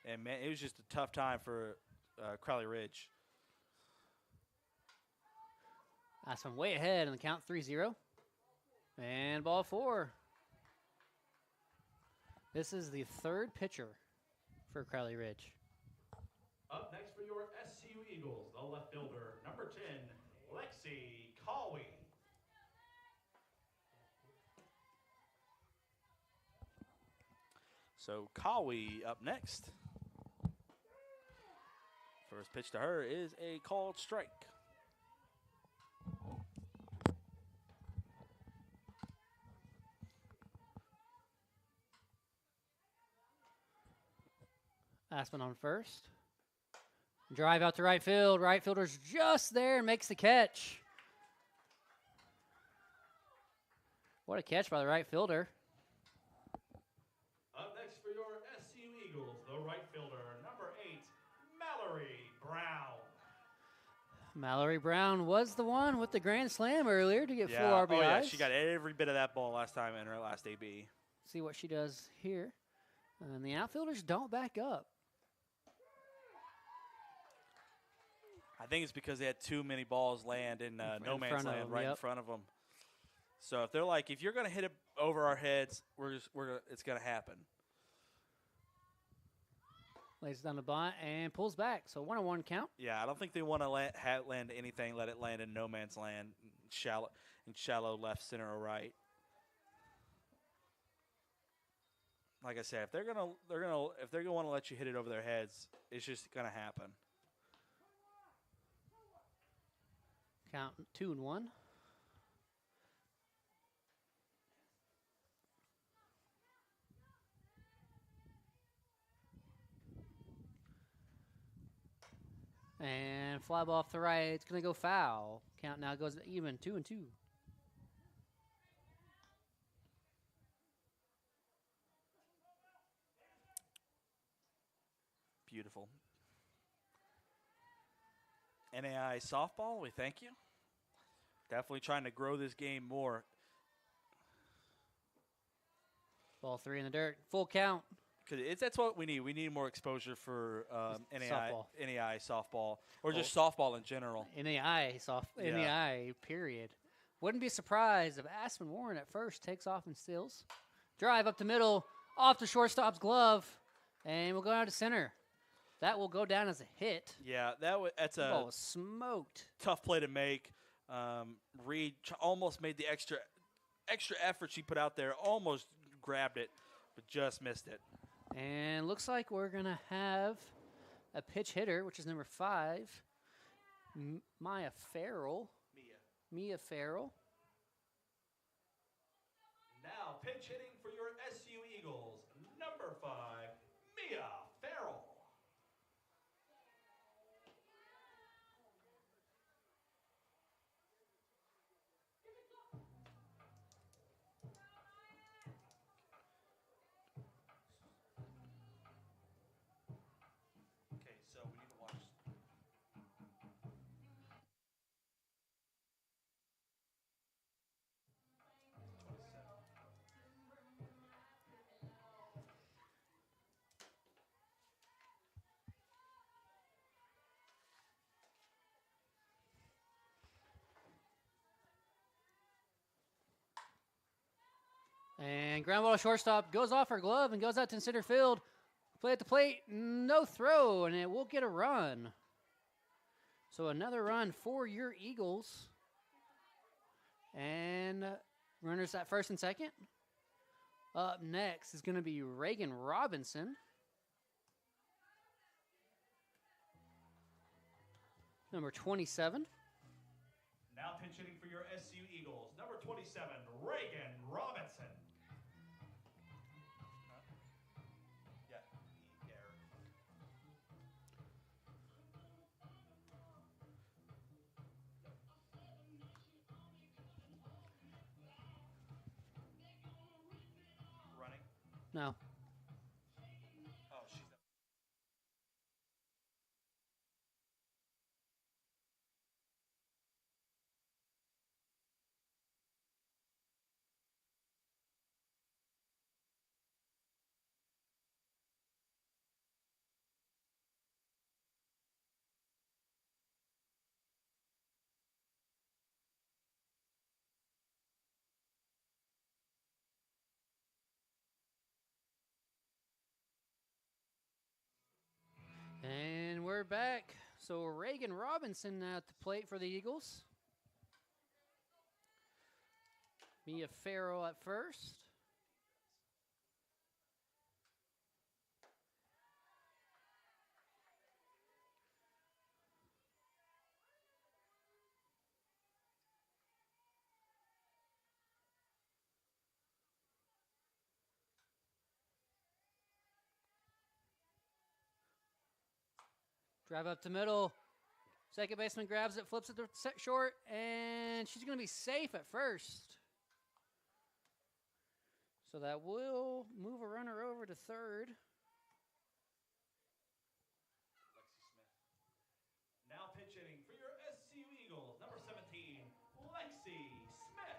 [SPEAKER 3] and man, it was just a tough time for Crowley Ridge.
[SPEAKER 1] Aspen way ahead in the count 3-0. And ball 4. This is the third pitcher for Crowley Ridge.
[SPEAKER 2] Up next for your SCU Eagles, the left fielder, number 10, Lexi Colby.
[SPEAKER 3] So Kawi up next. First pitch to her is a called strike.
[SPEAKER 1] Aspen on first. Drive out to right field. Right fielder's just there and makes the catch. What a catch by the right fielder.
[SPEAKER 2] Up next for your SCU Eagles, the right fielder, number 8, Mallory Brown.
[SPEAKER 1] Mallory Brown was the one with the grand slam earlier to get 4 RBIs.
[SPEAKER 3] Oh yeah, she got every bit of that ball last time in her last AB.
[SPEAKER 1] See what she does here. And the outfielders don't back up.
[SPEAKER 3] I think it's because they had too many balls land in no man's land right in front of them. So if they're like, if you're going to hit it over our heads, it's going to happen.
[SPEAKER 1] Lays down the bunt and pulls back. So 1-1 count.
[SPEAKER 3] Yeah, I don't think they want to land anything. Let it land in no man's land, shallow left, center, or right. Like I said, if they're gonna want to let you hit it over their heads, it's just gonna happen.
[SPEAKER 1] Count 2-1. And fly ball off the right. It's going to go foul. Count now goes even, 2-2.
[SPEAKER 3] beautiful. NAI softball, we thank you. Definitely trying to grow this game more.
[SPEAKER 1] Ball 3 in the dirt. Full count.
[SPEAKER 3] Cause that's what we need. We need more exposure for
[SPEAKER 1] Softball.
[SPEAKER 3] NAI softball, or just softball in general.
[SPEAKER 1] NAI NAI period. Wouldn't be surprised if Aspen Warren at first takes off and steals. Drive up the middle, off the shortstop's glove, and we'll go out to center. That will go down as a hit.
[SPEAKER 3] Yeah, that's
[SPEAKER 1] The
[SPEAKER 3] a
[SPEAKER 1] ball was smoked.
[SPEAKER 3] tough play to make. Reed almost made the extra effort she put out there, almost grabbed it, but just missed it.
[SPEAKER 1] And looks like we're going to have a pitch hitter, which is number 5, Mia Farrell. Mia Farrell.
[SPEAKER 2] Now pitch hitting for your SU Eagles, number 5, Mia Farrell.
[SPEAKER 3] Okay, so we need to watch.
[SPEAKER 1] And ground ball to shortstop goes off her glove and goes out to center field. Play at the plate, no throw, and it will get a run. So another run for your Eagles. And runners at first and second. Up next is going to be Reagan Robinson. Number 27.
[SPEAKER 2] Now pitch hitting for your SU Eagles, number 27, Reagan Robinson.
[SPEAKER 3] Yeah, error. Running.
[SPEAKER 1] No.
[SPEAKER 3] Oh, she's.
[SPEAKER 1] And we're back. So Reagan Robinson at the plate for the Eagles. Mia Farrell at first. Drive up to middle. Second baseman grabs it, flips it to short, and she's going to be safe at first. So that will move a runner over to third.
[SPEAKER 2] Now pitch hitting for your SU Eagles, number 17, Lexi Smith.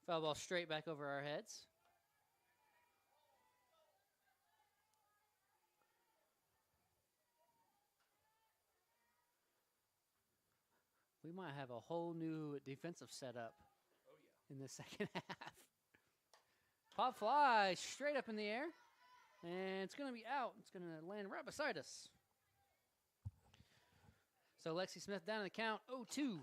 [SPEAKER 1] Foul ball straight back over our heads. We might have a whole new defensive setup in the second half. Pop fly straight up in the air. And it's going to be out. It's going to land right beside us. So Lexi Smith down in the count, 0-2.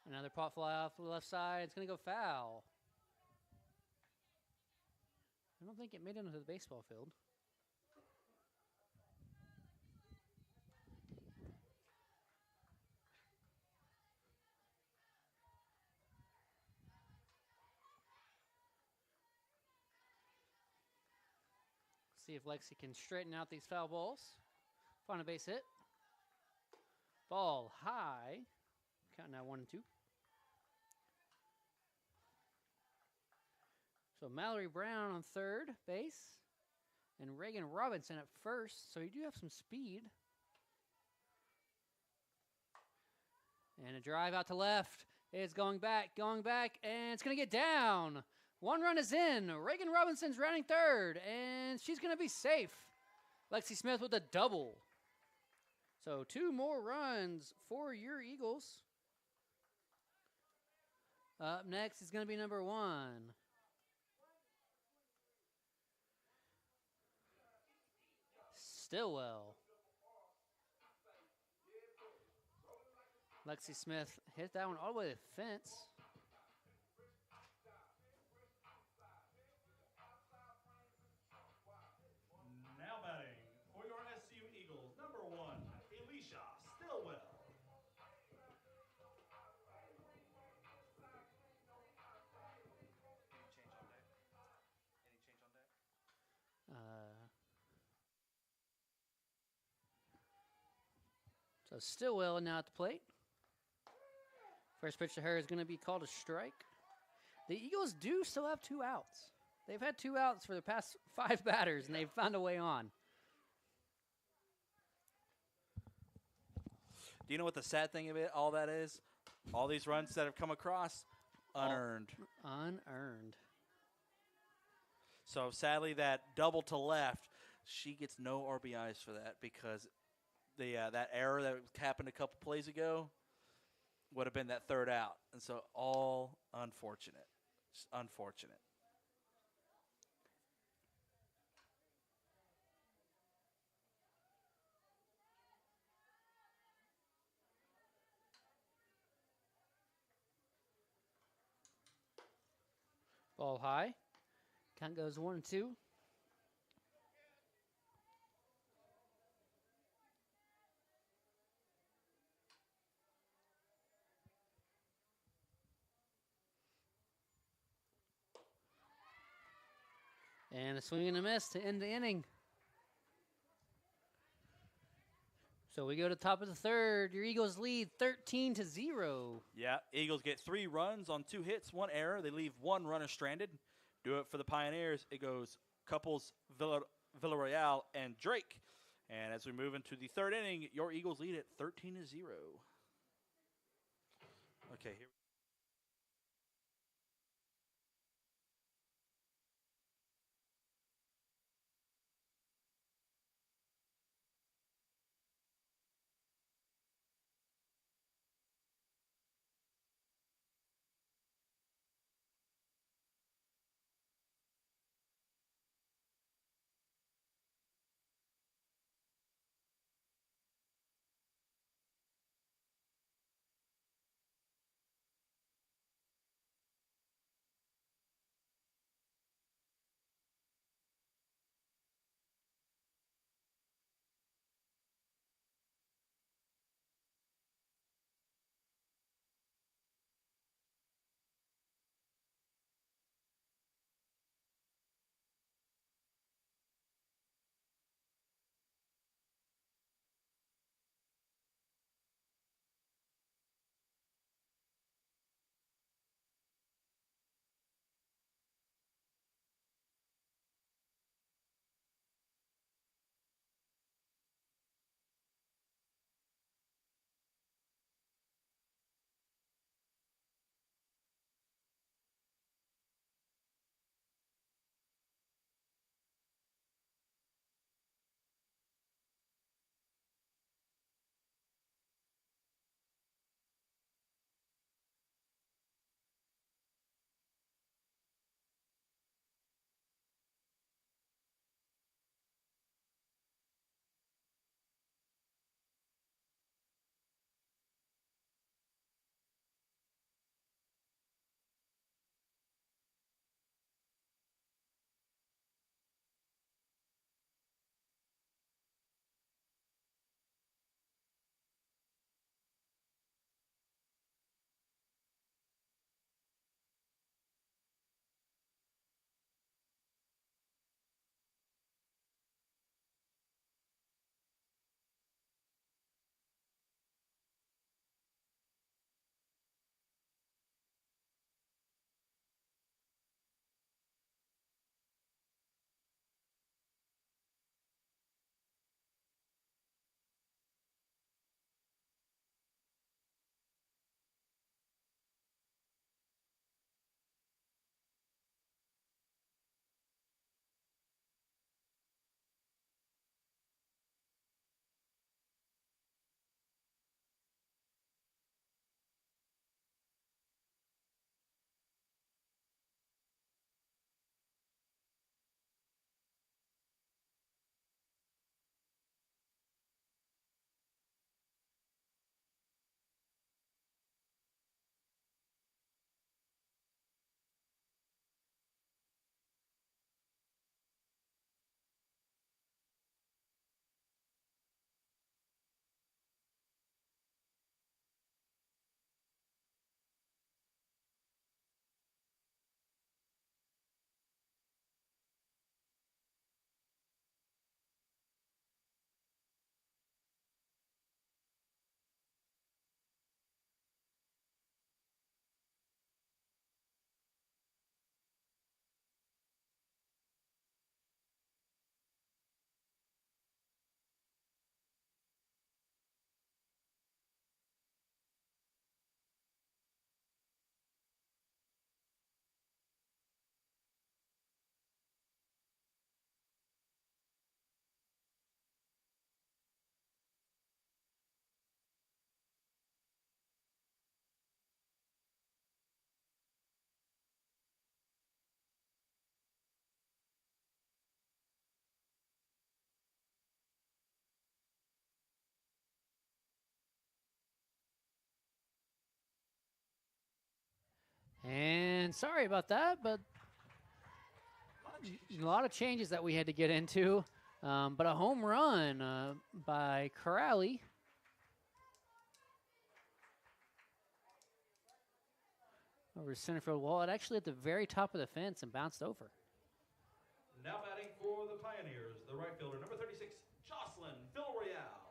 [SPEAKER 1] Another pop fly off the left side. It's going to go foul. don't think it made it into the baseball field. See if Lexi can straighten out these foul balls. Find a base hit. Ball high. Counting out 1 and 2. So Mallory Brown on third base. And Reagan Robinson at first. So you do have some speed. And a drive out to left. It's going back, and it's going to get down. 1 run is in. Reagan Robinson's rounding third, and she's going to be safe. Lexi Smith with a double. So 2 more runs for your Eagles. Up next is going to be number 1. Stillwell. Lexi Smith hit that one all the way to the fence.
[SPEAKER 2] Now batting for your SCU Eagles, number 1, Alicia Stillwell.
[SPEAKER 1] So Stillwell now at the plate. First pitch to her is going to be called a strike. The Eagles do still have 2 outs. They've had 2 outs for the past 5 batters, and they've found a way on.
[SPEAKER 3] Do you know what the sad thing of it, all that is? All these runs that have come across, unearned.
[SPEAKER 1] Unearned.
[SPEAKER 3] So sadly, that double to left, she gets no RBIs for that because that error that happened a couple plays ago would have been that 3rd out. And so all unfortunate. Just unfortunate.
[SPEAKER 1] Ball high. Count goes 1 and 2. And a swing and a miss to end the inning. So we go to the top of the 3rd. Your Eagles lead 13-0.
[SPEAKER 3] Yeah, Eagles get 3 runs on 2 hits, 1 error. They leave 1 runner stranded. Do it for the Pioneers. It goes Couples, Villarreal, and Drake. And as we move into the 3rd inning, your Eagles lead at 13-0. Okay, here.
[SPEAKER 1] sorry about that, but a lot of changes that we had to get into. But a home run by Crowley. Over center field wall. It actually at the very top of the fence and bounced over.
[SPEAKER 2] Now batting for the Pioneers, the right fielder, number 36, Jocelyn Villarreal.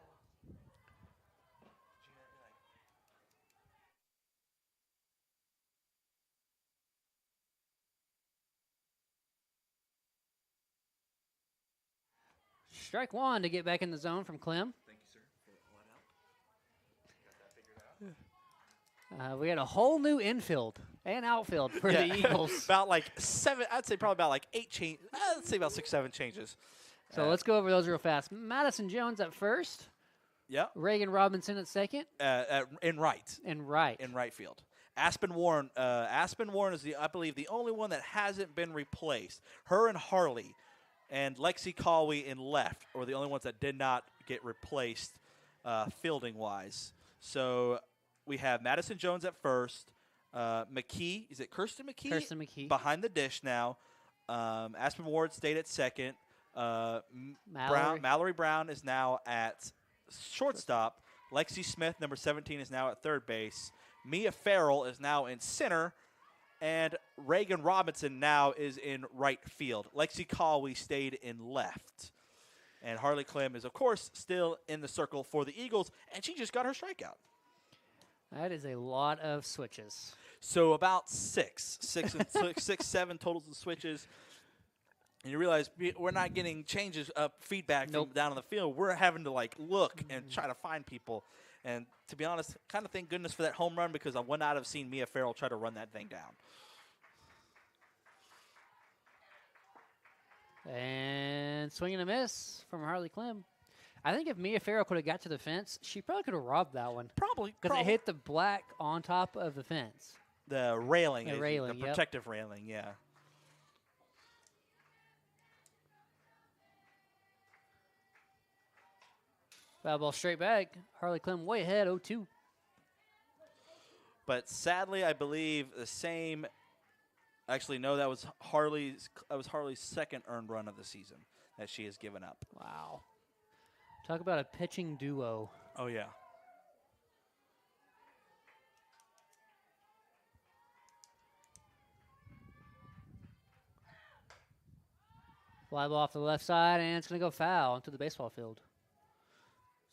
[SPEAKER 1] Strike one to get back in the zone from Clem.
[SPEAKER 4] Thank you, sir, for all that help. Got that figured out.
[SPEAKER 1] We had a whole new infield and outfield for the Eagles.
[SPEAKER 3] About like 7, I'd say probably about like 8 change. Let's say about 6, 7 changes.
[SPEAKER 1] So let's go over those real fast. Madison Jones at first.
[SPEAKER 3] Yeah.
[SPEAKER 1] Reagan Robinson at second.
[SPEAKER 3] In right.
[SPEAKER 1] And right.
[SPEAKER 3] In right field. Aspen Warren is I believe the only one that hasn't been replaced. Her and Harley and Lexi Callway in left are the only ones that did not get replaced fielding wise. So we have Madison Jones at first. McKee, is it Kirsten McKee?
[SPEAKER 1] Kirsten McKee.
[SPEAKER 3] Behind the dish now. Aspen Ward stayed at second. Mallory Brown is now at shortstop. Lexi Smith, number 17, is now at third base. Mia Farrell is now in center. And Reagan Robinson now is in right field. Lexi Callway stayed in left. And Harley Clem is, of course, still in the circle for the Eagles. And she just got her strikeout.
[SPEAKER 1] That is a lot of switches.
[SPEAKER 3] So about 6, 7 totals of switches. And you realize we're not getting changes of feedback from down on the field. We're having to like look and try to find people. And to be honest, kind of thank goodness for that home run because I would not have seen Mia Farrell try to run that thing down.
[SPEAKER 1] And swing and a miss from Harley Clem. I think if Mia Farrell could have got to the fence, she probably could have robbed that one.
[SPEAKER 3] Probably.
[SPEAKER 1] Because it hit the black on top of the fence.
[SPEAKER 3] The railing.
[SPEAKER 1] The railing,
[SPEAKER 3] the protective railing, yeah.
[SPEAKER 1] Foul ball straight back. Harley Clem way ahead, 0-2.
[SPEAKER 3] But sadly, I believe the same. Actually, no, that was Harley's second earned run of the season that she has given up.
[SPEAKER 1] Wow. Talk about a pitching duo.
[SPEAKER 3] Oh, yeah.
[SPEAKER 1] Fly ball off the left side, and it's going to go foul into the baseball field.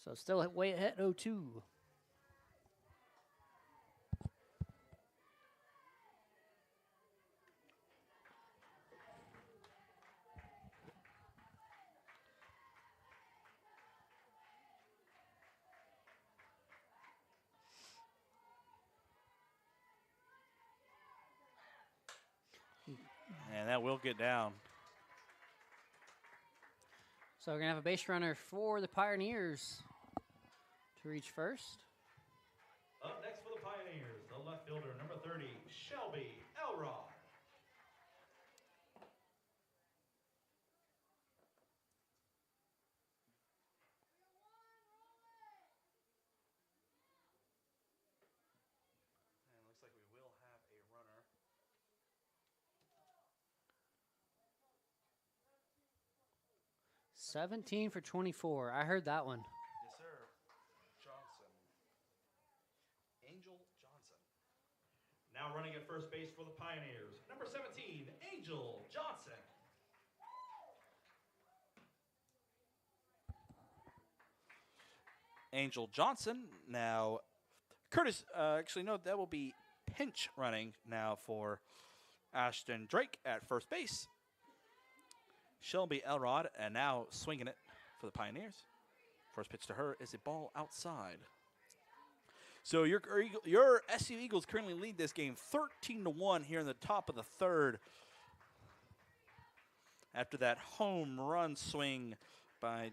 [SPEAKER 1] So still way ahead, 0-2.
[SPEAKER 3] And that will get down.
[SPEAKER 1] So we're going to have a base runner for the Pioneers to reach first.
[SPEAKER 2] Up next for the Pioneers, the left fielder, number 30, Shelby Elrod.
[SPEAKER 3] And looks like we will have a runner.
[SPEAKER 1] 17 for 24. I heard that one.
[SPEAKER 3] Yes, sir. Johnson. Angel Johnson.
[SPEAKER 2] Now running at first base for the Pioneers, number 17, Angel Johnson.
[SPEAKER 3] Angel Johnson. Now, Curtis, actually, no, that will be pinch running now for Ashton Drake at first base. Shelby Elrod, and now swinging it for the Pioneers. First pitch to her is a ball outside. So your SU Eagles currently lead this game 13-1 here in the top of the third. After that home run swing by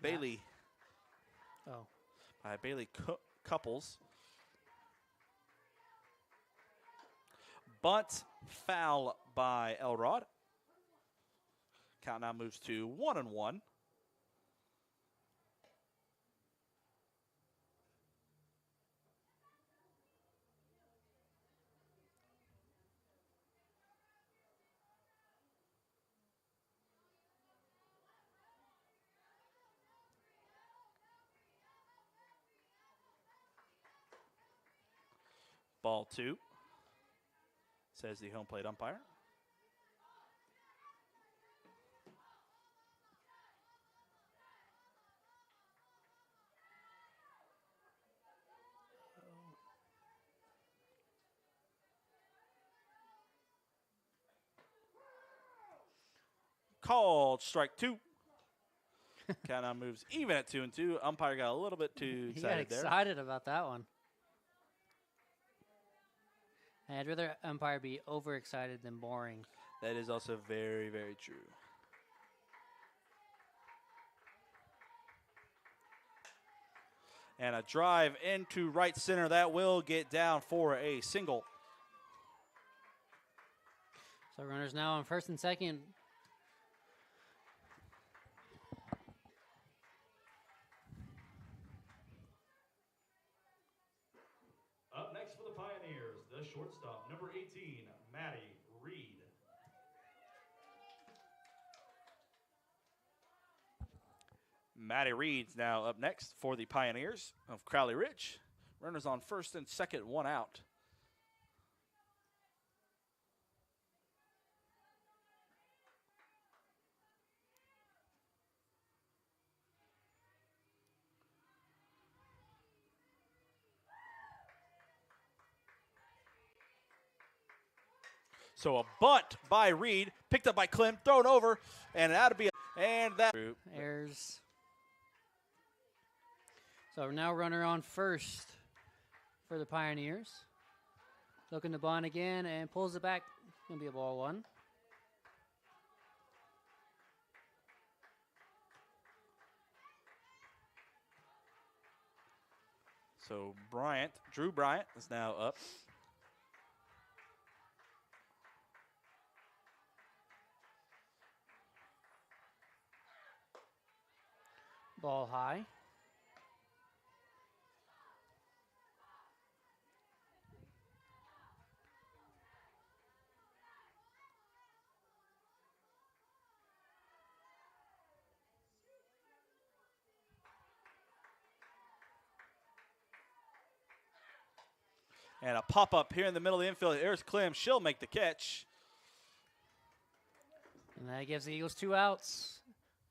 [SPEAKER 3] Bailey.
[SPEAKER 1] Oh.
[SPEAKER 3] By Bailey Couples. Bunt foul by Elrod. Count now moves to 1-1. Ball 2, says the home plate umpire. Called strike 2. Count now moves even at 2-2. Umpire got a little bit too
[SPEAKER 1] He got
[SPEAKER 3] excited there.
[SPEAKER 1] excited about that one. I'd rather umpire be overexcited than boring.
[SPEAKER 3] That is also very, very true. And a drive into right center. That will get down for a single.
[SPEAKER 1] So runners now on first and second.
[SPEAKER 2] Up next for the Pioneers, the shortstop, number 18, Maddie Reed.
[SPEAKER 3] Maddie Reed's now up next for the Pioneers of Crowley Ridge. Runners on first and second, 1 out. So a bunt by Reed, picked up by Clem, thrown over, and that'll be and that
[SPEAKER 1] Errors. So now runner on first for the Pioneers. Looking to bunt again and pulls it back. Gonna be a ball 1.
[SPEAKER 3] So Drew Bryant is now up.
[SPEAKER 1] Ball high.
[SPEAKER 3] And a pop-up here in the middle of the infield. There's Clem. She'll make the catch.
[SPEAKER 1] And that gives the Eagles 2 outs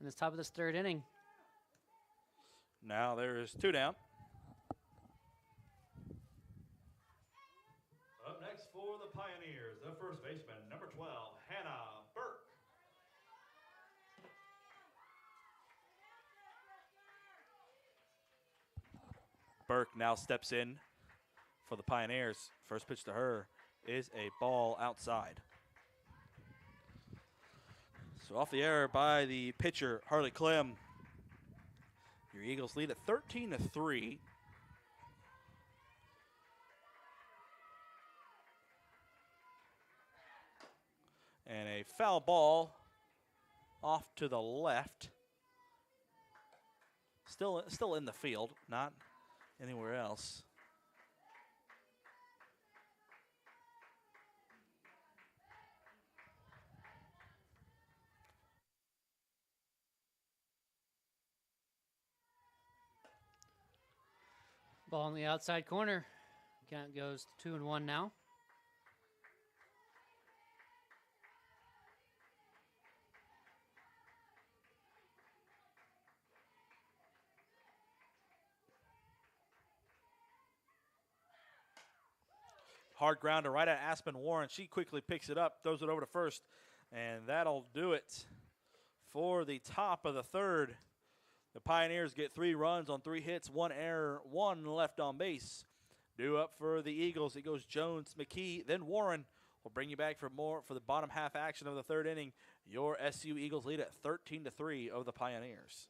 [SPEAKER 1] in the top of this third inning.
[SPEAKER 3] Now there is 2 down.
[SPEAKER 2] Up next for the Pioneers, the first baseman, number 12, Hannah Burke.
[SPEAKER 3] Burke now steps in for the Pioneers. First pitch to her is a ball outside. So off the error by the pitcher, Harley Clem. Your Eagles lead at 13-3. And a foul ball off to the left. Still in the field, not anywhere else.
[SPEAKER 1] Ball in the outside corner. Count goes 2-1 now.
[SPEAKER 3] Hard grounder right at Aspen Warren. She quickly picks it up, throws it over to first, and that'll do it for the top of the third. The Pioneers get 3 runs on 3 hits, 1 error, 1 left on base. Due up for the Eagles, it goes Jones, McKee, then Warren. We'll bring you back for more for the bottom half action of the third inning. Your SU Eagles lead at 13-3 over the Pioneers.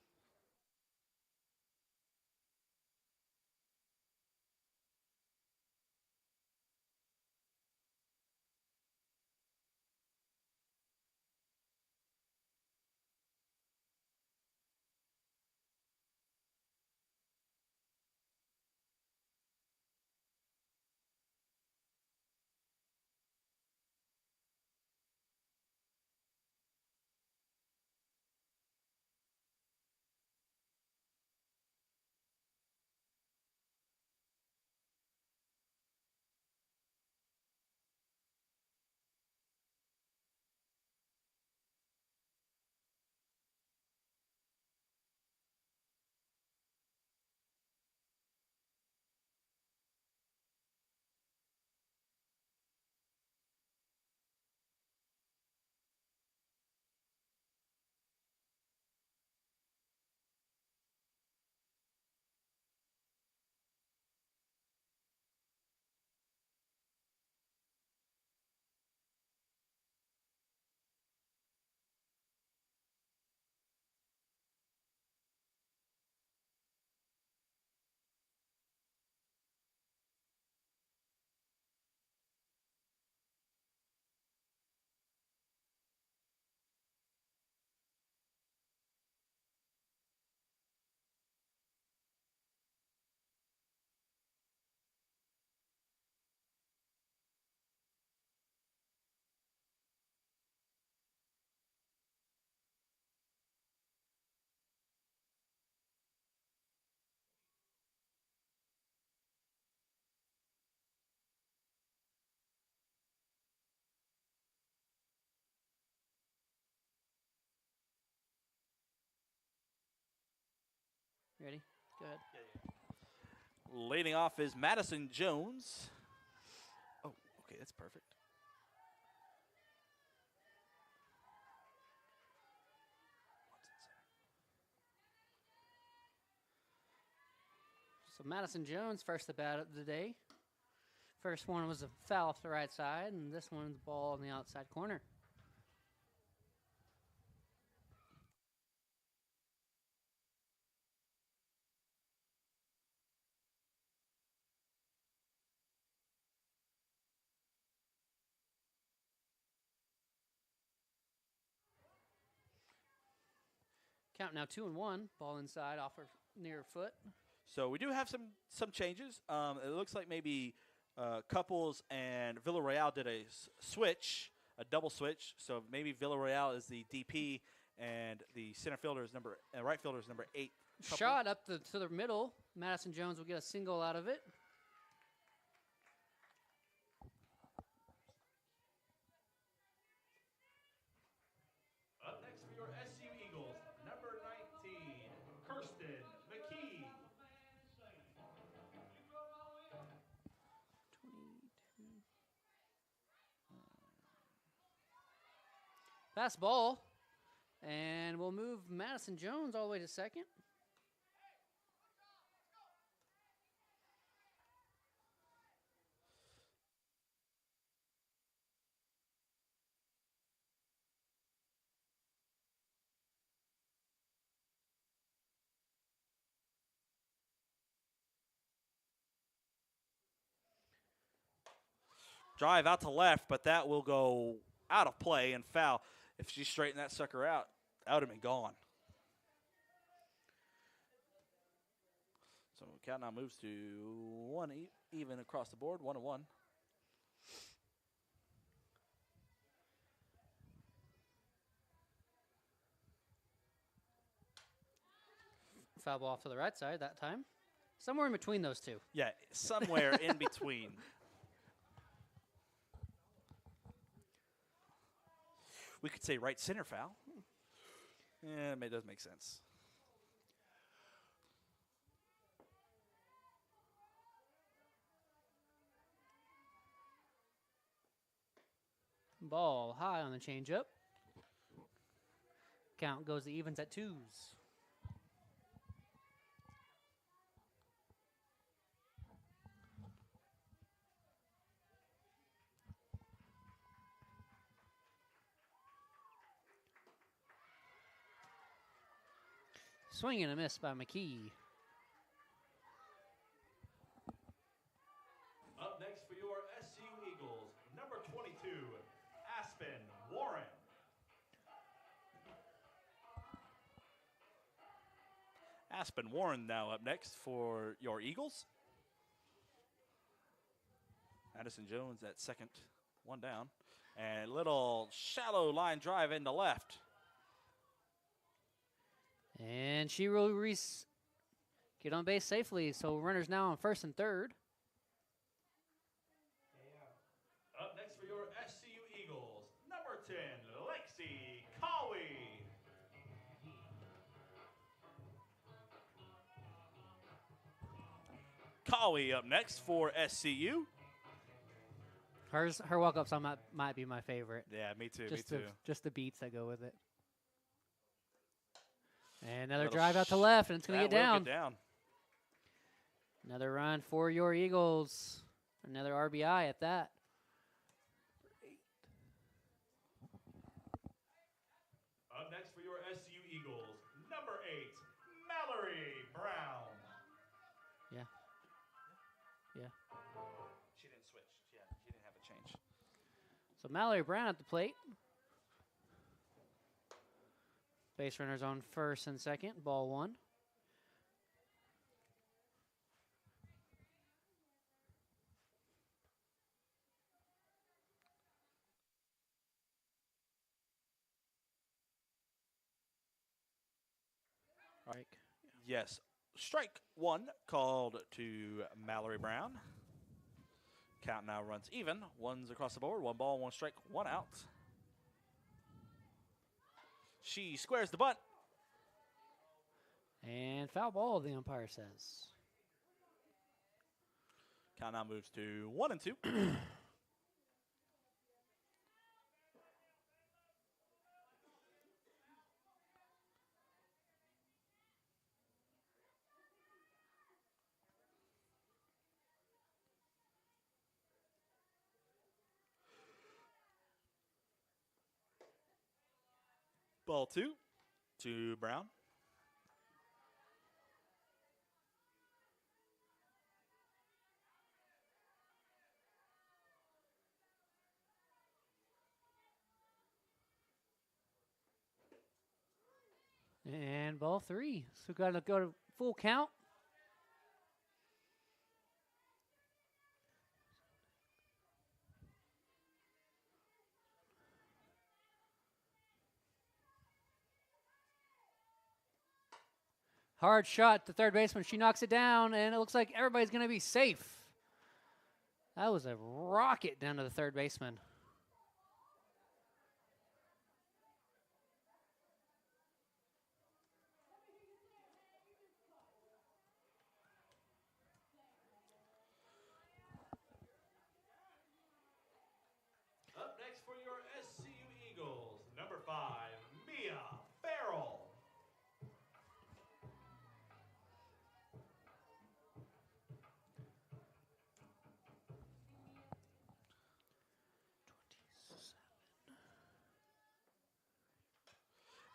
[SPEAKER 1] You ready? Go ahead.
[SPEAKER 3] Leading off is Madison Jones. Oh, okay, that's perfect.
[SPEAKER 1] So Madison Jones, first at bat of the day. First one was a foul off the right side, and this one the ball on the outside corner. Count now 2-1. Ball inside off her near her foot.
[SPEAKER 3] So we do have some changes. It looks like maybe Couples and Villarreal did a switch, a double switch. So maybe Villarreal is the DP and the center fielder is right fielder is number 8. Couple.
[SPEAKER 1] Shot up to the middle. Madison Jones will get a single out of it.
[SPEAKER 2] Up next for your SU Eagles, number 19, Kirsten McKee.
[SPEAKER 1] 22. Pass ball. And we'll move Madison Jones all the way to second.
[SPEAKER 3] Drive out to left, but that will go out of play and foul. If she straightened that sucker out, that would have been gone. So count now moves to 1 even across the board, 1-1.
[SPEAKER 1] Foul ball off to the right side that time. Somewhere in between those two.
[SPEAKER 3] Yeah, somewhere in between. We could say right center foul. Yeah, it does make sense.
[SPEAKER 1] Ball high on the changeup. Count goes to evens at 2s. Swing and a miss by McKee.
[SPEAKER 2] Up next for your SU Eagles, number 22, Aspen Warren.
[SPEAKER 3] Aspen Warren now up next for your Eagles. Madison Jones at second, 1 down. And little shallow line drive into left.
[SPEAKER 1] And she will get on base safely. So runners now on first and third.
[SPEAKER 2] Up next for your SCU Eagles, number 10, Lexi Cowie.
[SPEAKER 3] Cowie up next for SCU.
[SPEAKER 1] Her walk-up song might be my favorite.
[SPEAKER 3] Yeah, me too,
[SPEAKER 1] Just the beats that go with it. And another
[SPEAKER 3] Little
[SPEAKER 1] drive out to left, and it's going to
[SPEAKER 3] That
[SPEAKER 1] get
[SPEAKER 3] will
[SPEAKER 1] down.
[SPEAKER 3] get down.
[SPEAKER 1] Another run for your Eagles. Another RBI at that.
[SPEAKER 2] Up next for your SCU Eagles, number 8, Mallory Brown.
[SPEAKER 1] Yeah.
[SPEAKER 3] She didn't switch. Yeah, she didn't have a change.
[SPEAKER 1] So Mallory Brown at the plate. Base runners on first and second. Ball 1. Strike.
[SPEAKER 3] Yes. Strike 1 called to Mallory Brown. Count now runs even. 1's across the board. 1 ball, 1 strike, 1 out. She squares the bunt.
[SPEAKER 1] And foul ball, the umpire says.
[SPEAKER 3] Count now moves to 1 and 2. Ball 2 to Brown.
[SPEAKER 1] And ball 3. So got to go to full count. Hard shot to third baseman. She knocks it down, and it looks like everybody's going to be safe. That was a rocket down to the third baseman.
[SPEAKER 2] Up next for your SCU Eagles, number 5, Mia Farrell.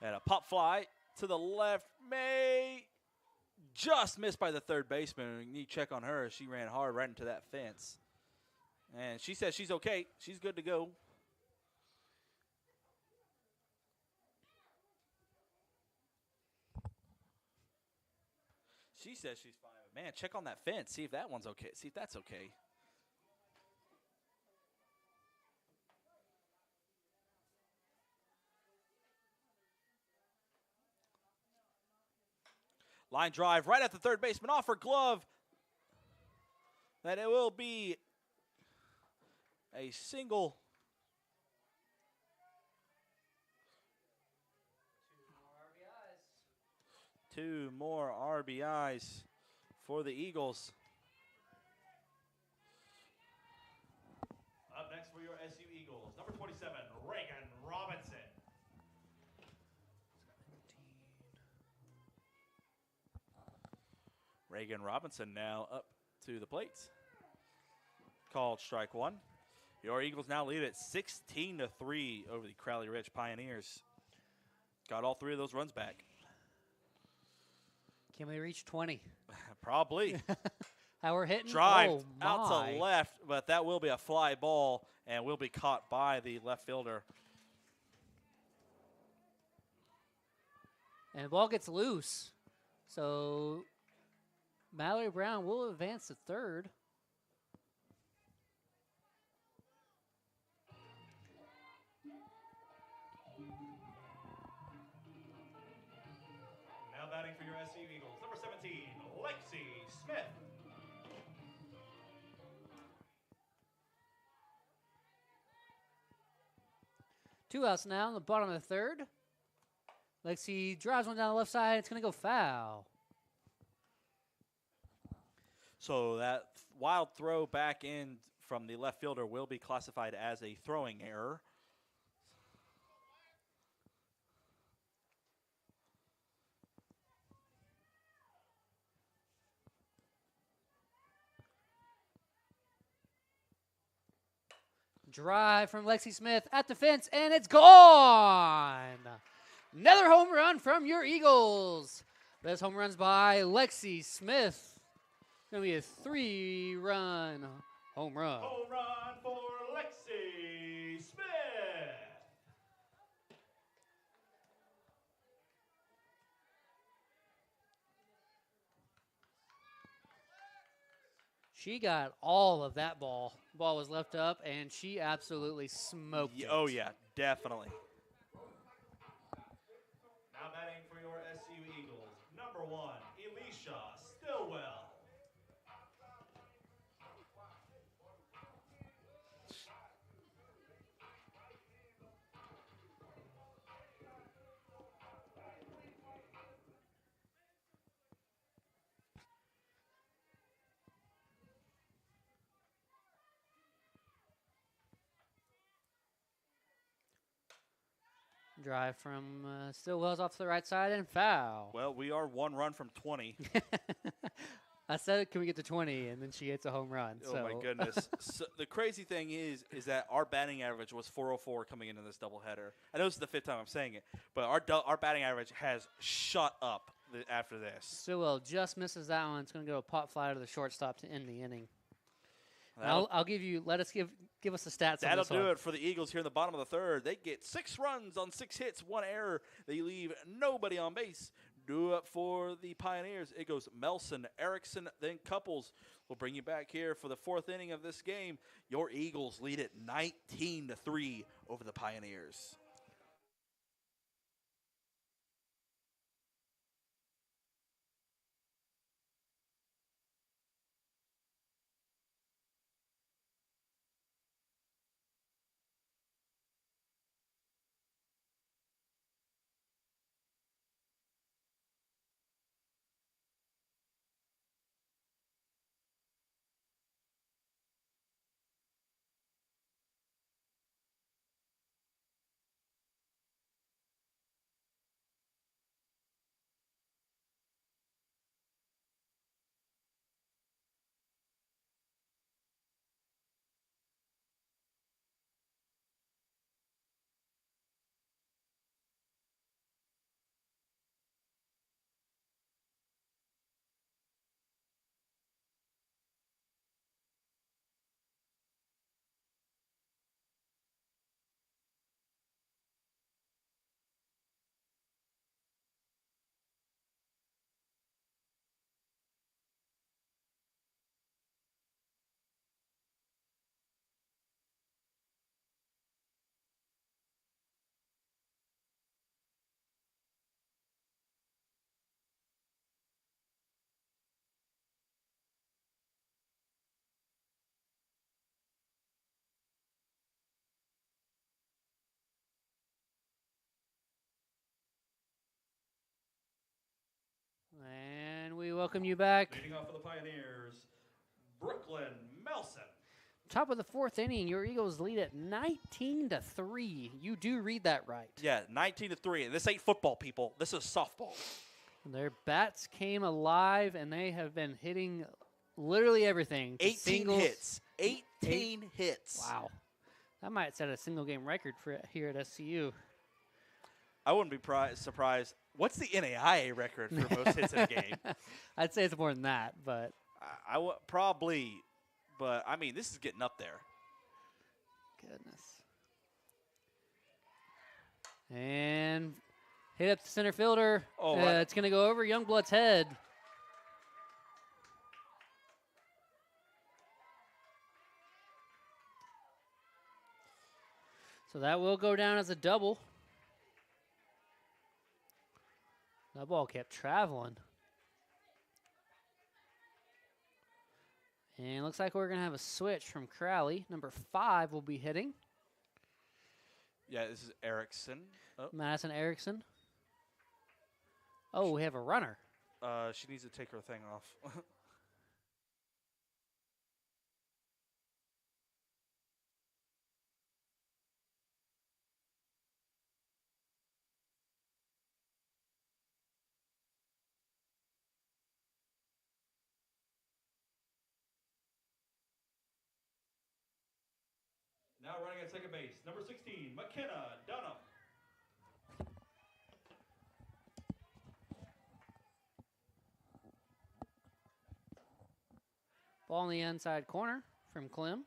[SPEAKER 3] And a pop fly to the left may just missed by the third baseman. You need to check on her. She ran hard right into that fence. And she says she's okay. She's good to go. She says she's fine. But man, check on that fence. See if that one's okay. See if that's okay. Line drive right at the third baseman. Off her glove. That it will be a single. Two more RBIs for the Eagles.
[SPEAKER 2] Up next for your SU Eagles, number 27, Reagan Robinson.
[SPEAKER 3] Reagan Robinson now up to the plate. Called strike 1. Your Eagles now lead at 16-3 over the Crowley Ridge Pioneers. Got all 3 of those runs back.
[SPEAKER 1] Can we reach 20?
[SPEAKER 3] Probably.
[SPEAKER 1] How we're hitting?
[SPEAKER 3] Drive
[SPEAKER 1] Oh,
[SPEAKER 3] out
[SPEAKER 1] my.
[SPEAKER 3] to left, but that will be a fly ball and will be caught by the left fielder.
[SPEAKER 1] And the ball gets loose. So Mallory Brown will advance to third.
[SPEAKER 2] Now batting for your SU Eagles, number 17, Lexi Smith.
[SPEAKER 1] Two outs now in the bottom of the third. Lexi drives one down the left side. It's going to go foul.
[SPEAKER 3] So that wild throw back in from the left fielder will be classified as a throwing error.
[SPEAKER 1] Drive from Lexi Smith at the fence, and it's gone. Another home run from your Eagles. This home run's by Lexi Smith. Going to be a 3-run home run.
[SPEAKER 2] Home run for Lexi Smith.
[SPEAKER 1] She got all of that ball. Ball was left up, and she absolutely smoked it.
[SPEAKER 3] Oh, yeah, definitely.
[SPEAKER 2] Now batting for your SU Eagles, number 1, Elisha Stillwell.
[SPEAKER 1] Drive from Stillwell's off to the right side and foul.
[SPEAKER 3] Well, we are 1 run from 20.
[SPEAKER 1] I said, can we get to 20? And then she hits a home run.
[SPEAKER 3] Oh my goodness! So the crazy thing is that our batting average was 404 coming into this doubleheader. I know this is the 5th time I'm saying it, but our batting average has shot up after this.
[SPEAKER 1] Stillwell just misses that one. It's going to go a pop fly to the shortstop to end the inning. I'll give you. Give us the stats.
[SPEAKER 3] That'll
[SPEAKER 1] on this
[SPEAKER 3] do
[SPEAKER 1] one.
[SPEAKER 3] it for the Eagles here in the bottom of the 3rd. They get 6 runs on 6 hits, 1 error. They leave nobody on base. Do it for the Pioneers. It goes Melson, Erickson, then Couples. We'll bring you back here for the 4th inning of this game. Your Eagles lead it 19-3 over the Pioneers.
[SPEAKER 1] And we welcome you back.
[SPEAKER 2] Leading off for the Pioneers, Brooklyn Melson.
[SPEAKER 1] Top of the 4th inning, your Eagles lead at 19-3. You do read that right.
[SPEAKER 3] Yeah, 19-3. And this ain't football, people. This is softball.
[SPEAKER 1] Their bats came alive, and they have been hitting literally everything.
[SPEAKER 3] 18
[SPEAKER 1] Singles.
[SPEAKER 3] hits. 18 hits.
[SPEAKER 1] Wow. That might set a single-game record for here at SCU.
[SPEAKER 3] I wouldn't be surprised. What's the NAIA record for most hits in a game?
[SPEAKER 1] I'd say it's more than that, but
[SPEAKER 3] I would probably, but I mean, this is getting up there.
[SPEAKER 1] goodness. And hit up the center fielder.
[SPEAKER 3] Oh, right.
[SPEAKER 1] It's going to go over Youngblood's head. So that will go down as a double. That ball kept traveling. And looks like we're going to have a switch from Crowley. Number 5 will be hitting.
[SPEAKER 3] Yeah, this is Erickson. Oh,
[SPEAKER 1] Madison Erickson. Oh, we have a runner.
[SPEAKER 3] she needs to take her thing off.
[SPEAKER 2] Now running at second base, number 16, McKenna Dunham.
[SPEAKER 1] Ball in the inside corner from Clem.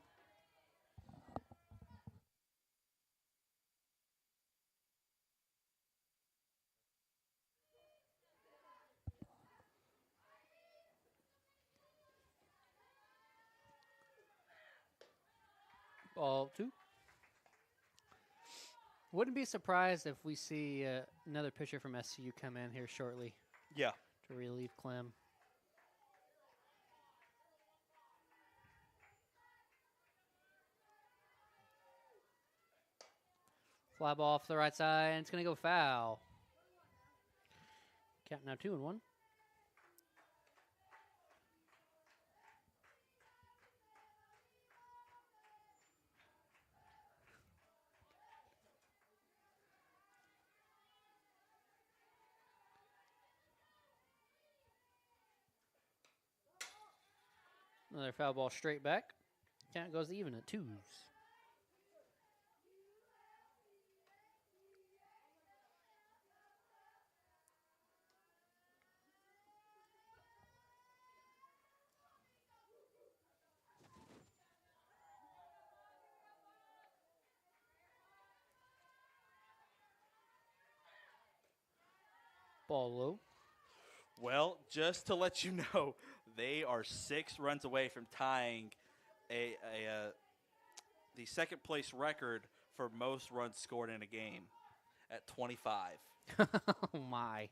[SPEAKER 1] Ball 2. Wouldn't be surprised if we see another pitcher from SCU come in here shortly
[SPEAKER 3] Yeah.
[SPEAKER 1] to relieve Clem. Fly ball off the right side, and it's going to go foul. Count now 2-1. Another foul ball straight back. Count goes even at 2s. Ball low.
[SPEAKER 3] Well, just to let you know, they are 6 runs away from tying the second place record for most runs scored in a game at 25.
[SPEAKER 1] Oh my.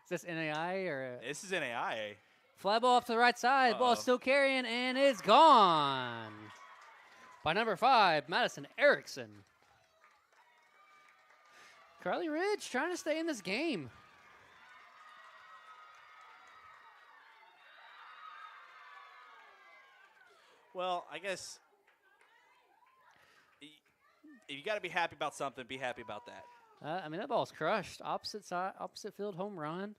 [SPEAKER 1] Is this NAI or
[SPEAKER 3] This is NAIA.
[SPEAKER 1] fly ball up to the right side? Ball is still carrying and it's gone by number 5, Madison Erickson. Carly Ridge trying to stay in this game.
[SPEAKER 3] Well, I guess if you got to be happy about something, be happy about that.
[SPEAKER 1] I mean, that ball's crushed. Opposite side, opposite field home run.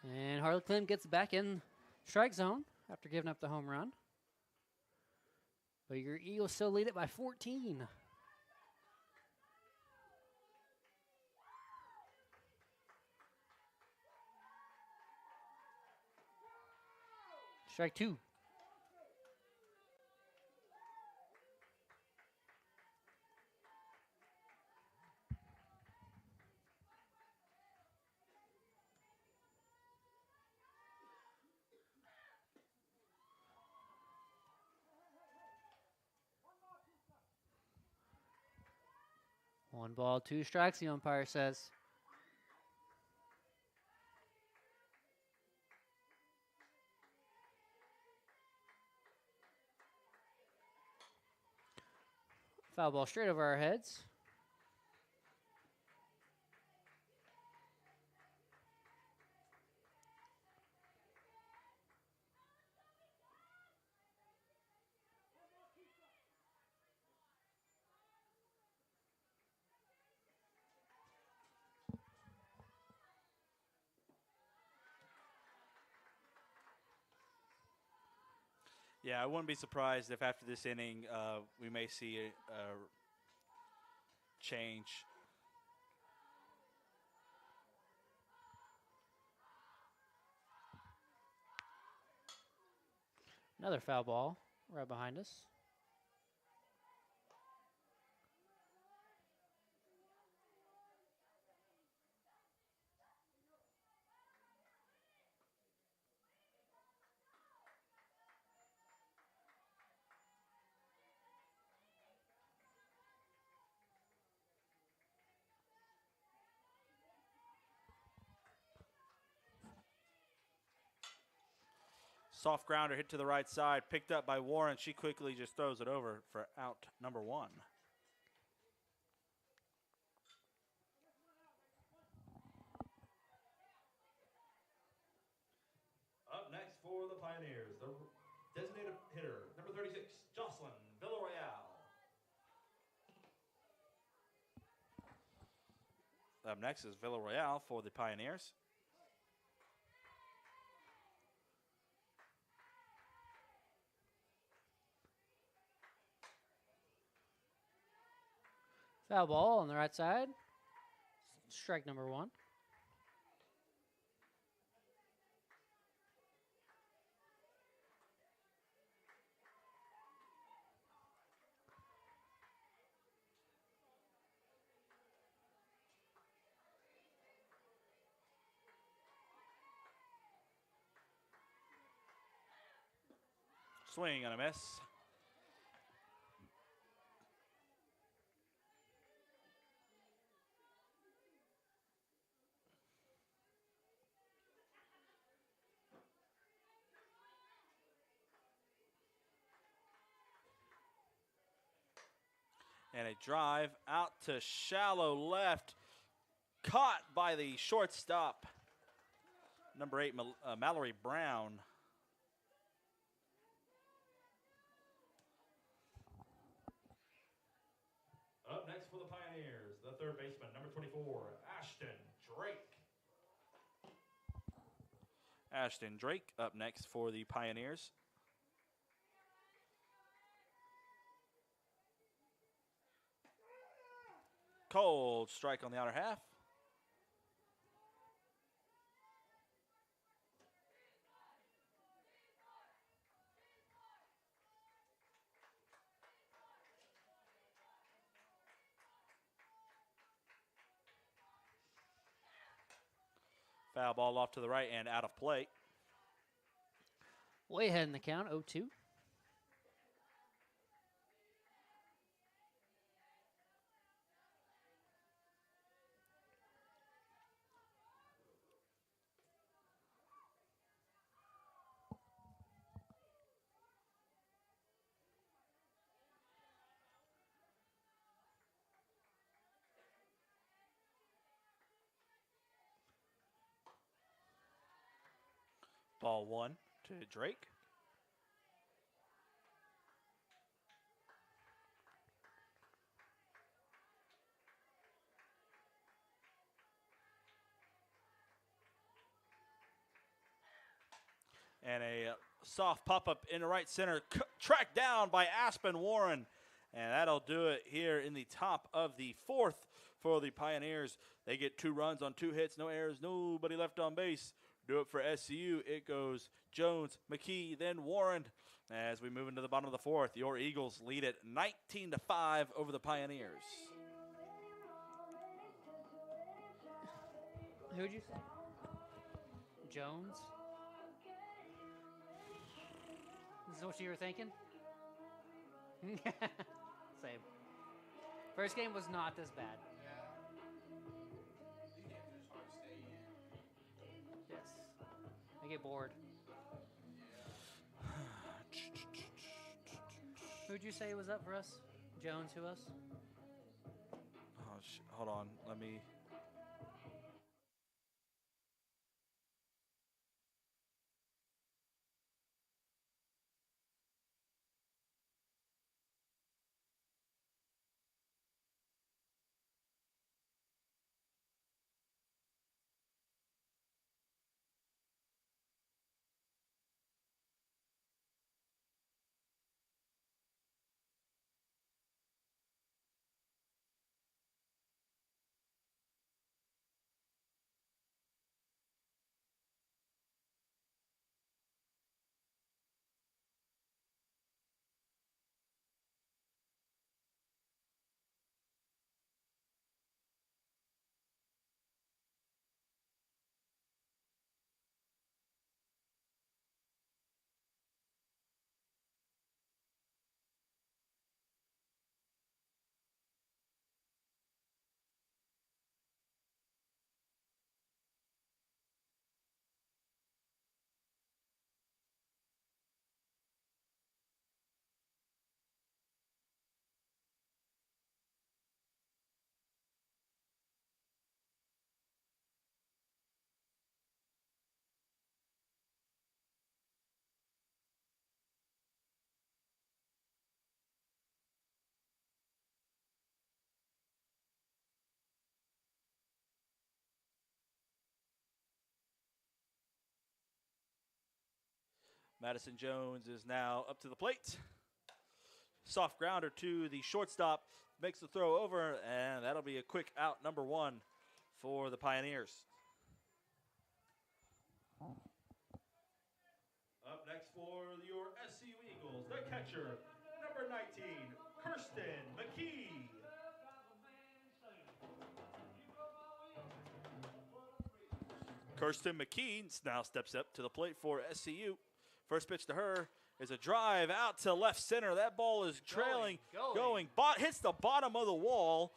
[SPEAKER 1] And Harlequin gets back in strike zone after giving up the home run. But your Eagles still lead it by 14. Strike 2. One ball, 2 strikes, the umpire says. Foul ball straight over our heads.
[SPEAKER 3] Yeah, I wouldn't be surprised if after this inning we may see a change.
[SPEAKER 1] Another foul ball right behind us.
[SPEAKER 3] Soft grounder hit to the right side, picked up by Warren. She quickly just throws it over for out number 1.
[SPEAKER 2] Up next for the Pioneers, the designated hitter, number 36, Jocelyn Villarreal.
[SPEAKER 3] Up next is Villarreal for the Pioneers.
[SPEAKER 1] Foul ball on the right side. Strike number 1.
[SPEAKER 3] Swing and a miss. And a drive out to shallow left. Caught by the shortstop, number 8, Mallory Brown.
[SPEAKER 2] Up next for the Pioneers, the third baseman, number 24, Ashton Drake.
[SPEAKER 3] Ashton Drake up next for the Pioneers. Cold strike on the outer half. Foul ball off to the right and out of play.
[SPEAKER 1] Way ahead in the count, 0-2.
[SPEAKER 3] Ball 1 to Drake. And a soft pop-up in the right center, tracked down by Aspen Warren. And that'll do it here in the top of the 4th for the Pioneers. They get 2 runs on 2 hits, no errors, nobody left on base. Do it for SCU. It goes Jones, McKee, then Warren. As we move into the bottom of the 4th, your Eagles lead it 19-5 over the Pioneers.
[SPEAKER 1] Who'd you say? Jones? This is what you were thinking? Same. First game was not this bad. Yes. I get bored. Who'd you say was up for us? Jones, who else?
[SPEAKER 3] Oh, hold on. Let me... Madison Jones is now up to the plate. Soft grounder to the shortstop. Makes the throw over, and that'll be a quick out, number 1 for the Pioneers.
[SPEAKER 2] Up next for your SCU Eagles, the catcher, number 19, Kirsten McKee.
[SPEAKER 3] Kirsten McKee now steps up to the plate for SCU. First pitch to her is a drive out to left center. That ball is trailing, going. Hits the bottom of the wall.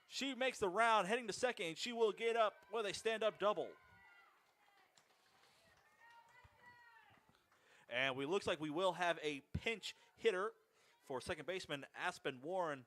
[SPEAKER 3] She makes the round, heading to second, and she will get up with a stand-up double. And we looks like we will have a pinch hitter for second baseman Aspen Warren.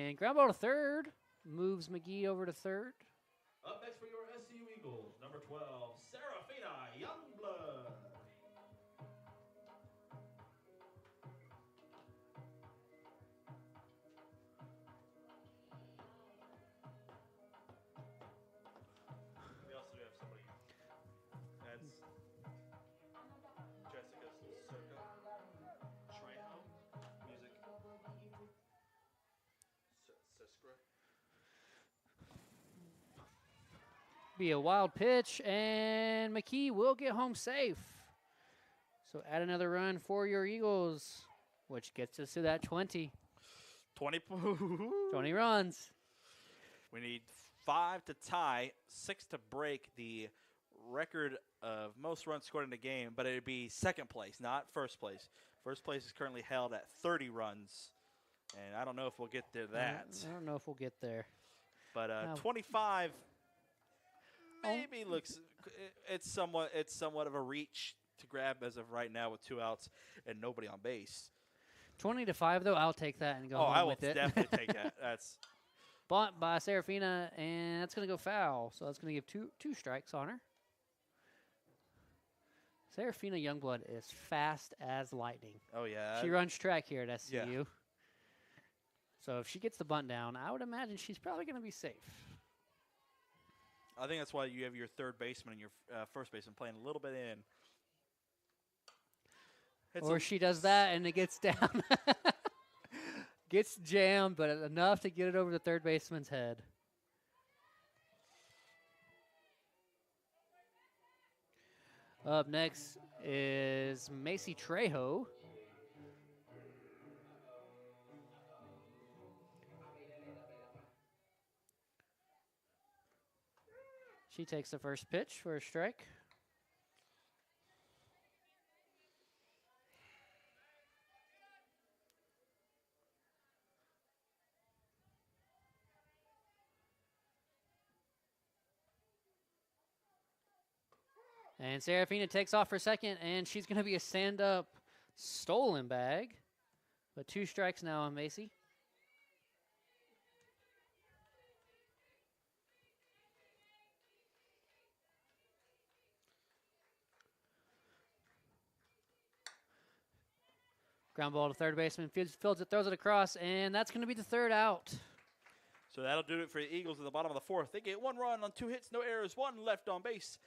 [SPEAKER 1] And ground ball to third. Moves McGee over to third.
[SPEAKER 2] Up next for your SCU Eagles, number 12, Serafina Youngblood.
[SPEAKER 3] We also have somebody. That's Jessica Circa Trejo. Music. Siskra.
[SPEAKER 1] Be a wild pitch, and McKee will get home safe. So add another run for your Eagles, which gets us to that 20.
[SPEAKER 3] 20.
[SPEAKER 1] 20 runs.
[SPEAKER 3] We need 5 to tie, 6 to break the record of most runs scored in a game, but it'd be second place, not first place. First place is currently held at 30 runs, and I don't know if we'll get to that.
[SPEAKER 1] I don't know if we'll get there.
[SPEAKER 3] But
[SPEAKER 1] Now-
[SPEAKER 3] 25 maybe looks it's somewhat of a reach to grab as of right now with 2 outs and nobody on base.
[SPEAKER 1] 20-5, though, I'll take that and go
[SPEAKER 3] Oh,
[SPEAKER 1] home
[SPEAKER 3] I will
[SPEAKER 1] with it.
[SPEAKER 3] definitely take that. That's
[SPEAKER 1] Bunt by Serafina, and that's going to go foul. So that's going to give two strikes on her. Serafina Youngblood is fast as lightning.
[SPEAKER 3] oh yeah.
[SPEAKER 1] She runs track here at SCU.
[SPEAKER 3] Yeah.
[SPEAKER 1] So if she gets the bunt down, I would imagine she's probably going to be safe.
[SPEAKER 3] I think that's why you have your third baseman and your first baseman playing a little bit in. It's
[SPEAKER 1] Or
[SPEAKER 3] a-
[SPEAKER 1] she does that and it gets down. Gets jammed, but enough to get it over the third baseman's head. Up next is Macy Trejo. She takes the first pitch for a strike. And Serafina takes off for second, and she's going to be a stand-up stolen bag. But 2 strikes now on Macy. Ground ball to third baseman, fields it, throws it across, and that's going to be the third out.
[SPEAKER 3] So that'll do it for the Eagles at the bottom of the 4th. They get 1 run on 2 hits, no errors, 1 left on base.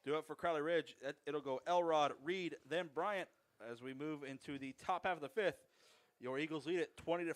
[SPEAKER 3] Do it for Crowley Ridge. It'll go Elrod, Reed, then Bryant as we move into the top half of the 5th. Your Eagles lead it 20-5.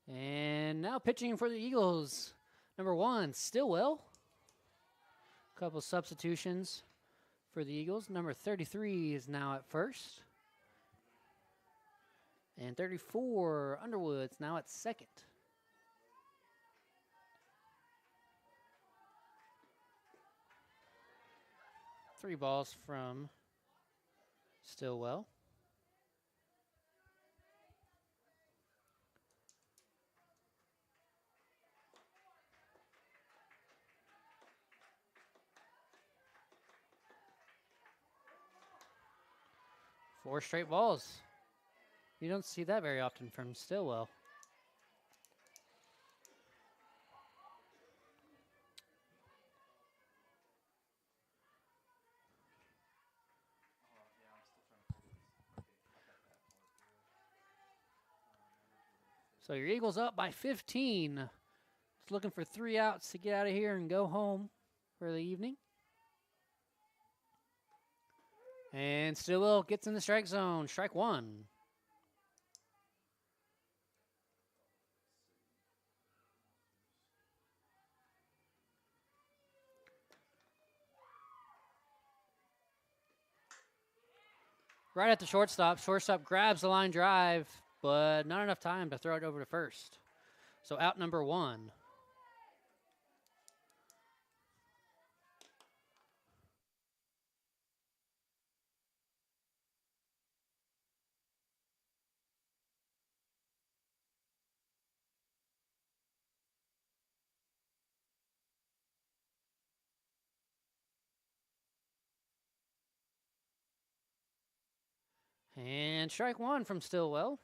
[SPEAKER 1] And now pitching for the Eagles, number 1, Stillwell. Couple substitutions for the Eagles. Number 33 is now at first. And 34, Underwood's now at second. Three balls from Stillwell. Four straight balls. You don't see that very often from Stillwell. So your Eagles up by 15. Just looking for 3 outs to get out of here and go home for the evening. And Stillwell gets in the strike zone. Strike 1. Right at the shortstop. Shortstop grabs the line drive, but not enough time to throw it over to first. So out number 1. And strike 1 from Stillwell.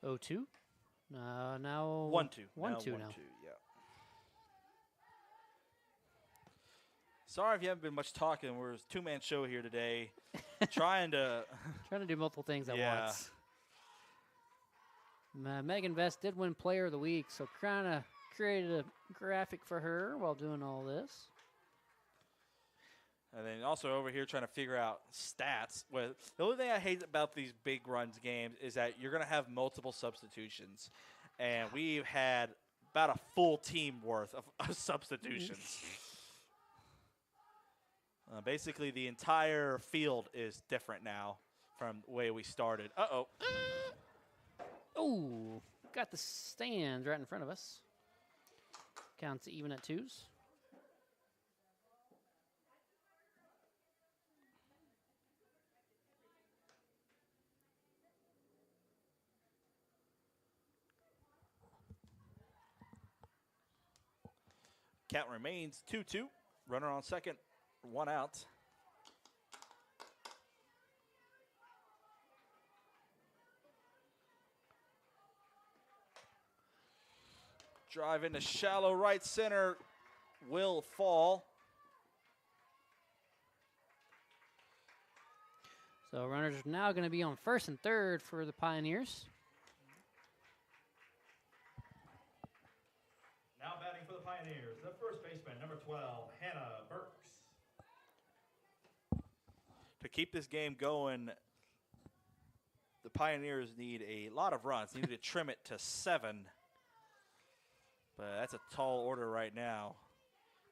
[SPEAKER 1] Oh, 2. Now
[SPEAKER 3] 1-2.
[SPEAKER 1] 1-2 now.
[SPEAKER 3] 1-2, yeah. Sorry if you haven't been much talking. We're a two-man show here today, trying to
[SPEAKER 1] do multiple things at
[SPEAKER 3] Yeah.
[SPEAKER 1] once. Megan Vest did win Player of the Week, so kind of created a graphic for her while doing all this.
[SPEAKER 3] And then also over here trying to figure out stats. Well, the only thing I hate about these big runs games is that you're going to have multiple substitutions. And we've had about a full team worth of substitutions. Basically, the entire field is different now from the way we started. Uh-oh.
[SPEAKER 1] Oh, got the stands right in front of us. Counts even at 2s.
[SPEAKER 3] Count remains 2-2. Runner on second, 1 out. Drive into shallow right center will fall.
[SPEAKER 1] So runners are now going to be on first and third for the Pioneers.
[SPEAKER 2] Now batting for the Pioneers, the first baseman, number 12, Hannah Burks.
[SPEAKER 3] To keep this game going, the Pioneers need a lot of runs. They need to trim it to 7. But that's a tall order right now.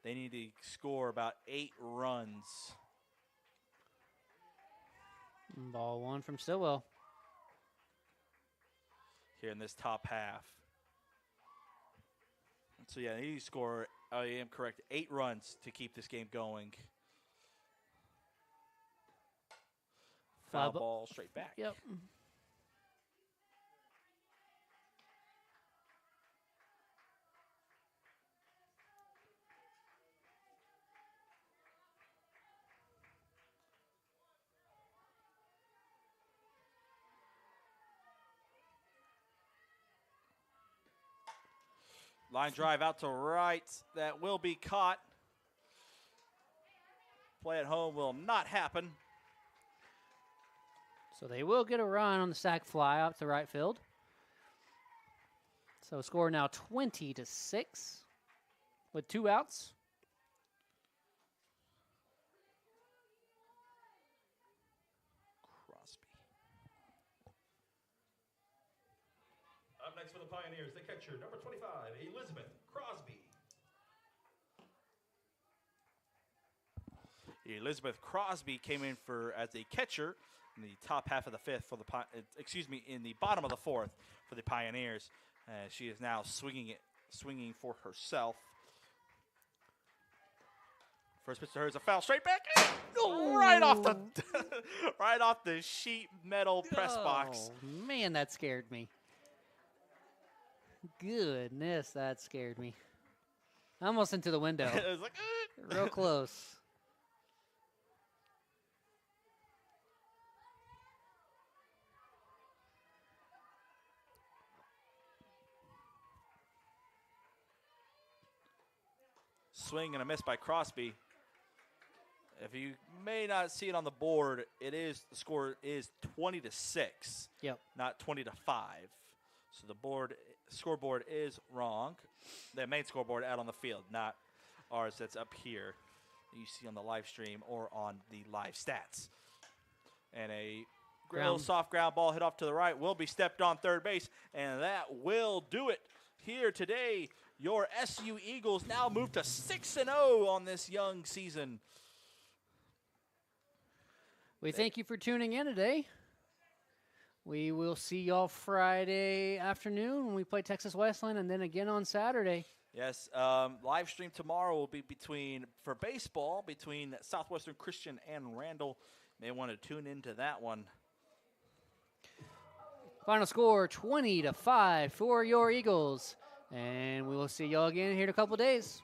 [SPEAKER 3] They need to score about 8 runs.
[SPEAKER 1] Ball 1 from Stillwell.
[SPEAKER 3] Here in this top half. So yeah, they need to score, I am correct, 8 runs to keep this game going. Foul ball straight back.
[SPEAKER 1] Yep.
[SPEAKER 3] Line drive out to right. That will be caught. Play at home will not happen.
[SPEAKER 1] So they will get a run on the sac fly out to right field. So score now 20-6 with 2 outs.
[SPEAKER 3] Crosby.
[SPEAKER 2] Up next for the Pioneers, the catcher, number 25, Elizabeth Crosby.
[SPEAKER 3] Elizabeth Crosby came in as a catcher in the top half of the fifth for the in the bottom of the fourth for the Pioneers. She is now swinging for herself. First pitch to her is a foul straight back, right off the right off the sheet metal press box.
[SPEAKER 1] Oh, man, that scared me. Goodness, that scared me. Almost into the window.
[SPEAKER 3] It was like,
[SPEAKER 1] Real close.
[SPEAKER 3] swing and a miss by Crosby. If you may not see it on the board, the score is 20-6.
[SPEAKER 1] Yep.
[SPEAKER 3] Not 20-5. So the scoreboard is wrong. The main scoreboard out on the field, not ours that's up here that you see on the live stream or on the live stats. And a little soft ground ball hit off to the right will be stepped on third base, and that will do it here today. Your SU Eagles now move to 6-0 on this young season.
[SPEAKER 1] We thank you for tuning in today. We will see y'all Friday afternoon when we play Texas Westland, and then again on Saturday.
[SPEAKER 3] Yes, live stream tomorrow will be for baseball between Southwestern Christian and Randall. May want to tune into that one.
[SPEAKER 1] Final score 20-5 for your Eagles. And we will see y'all again here in a couple days.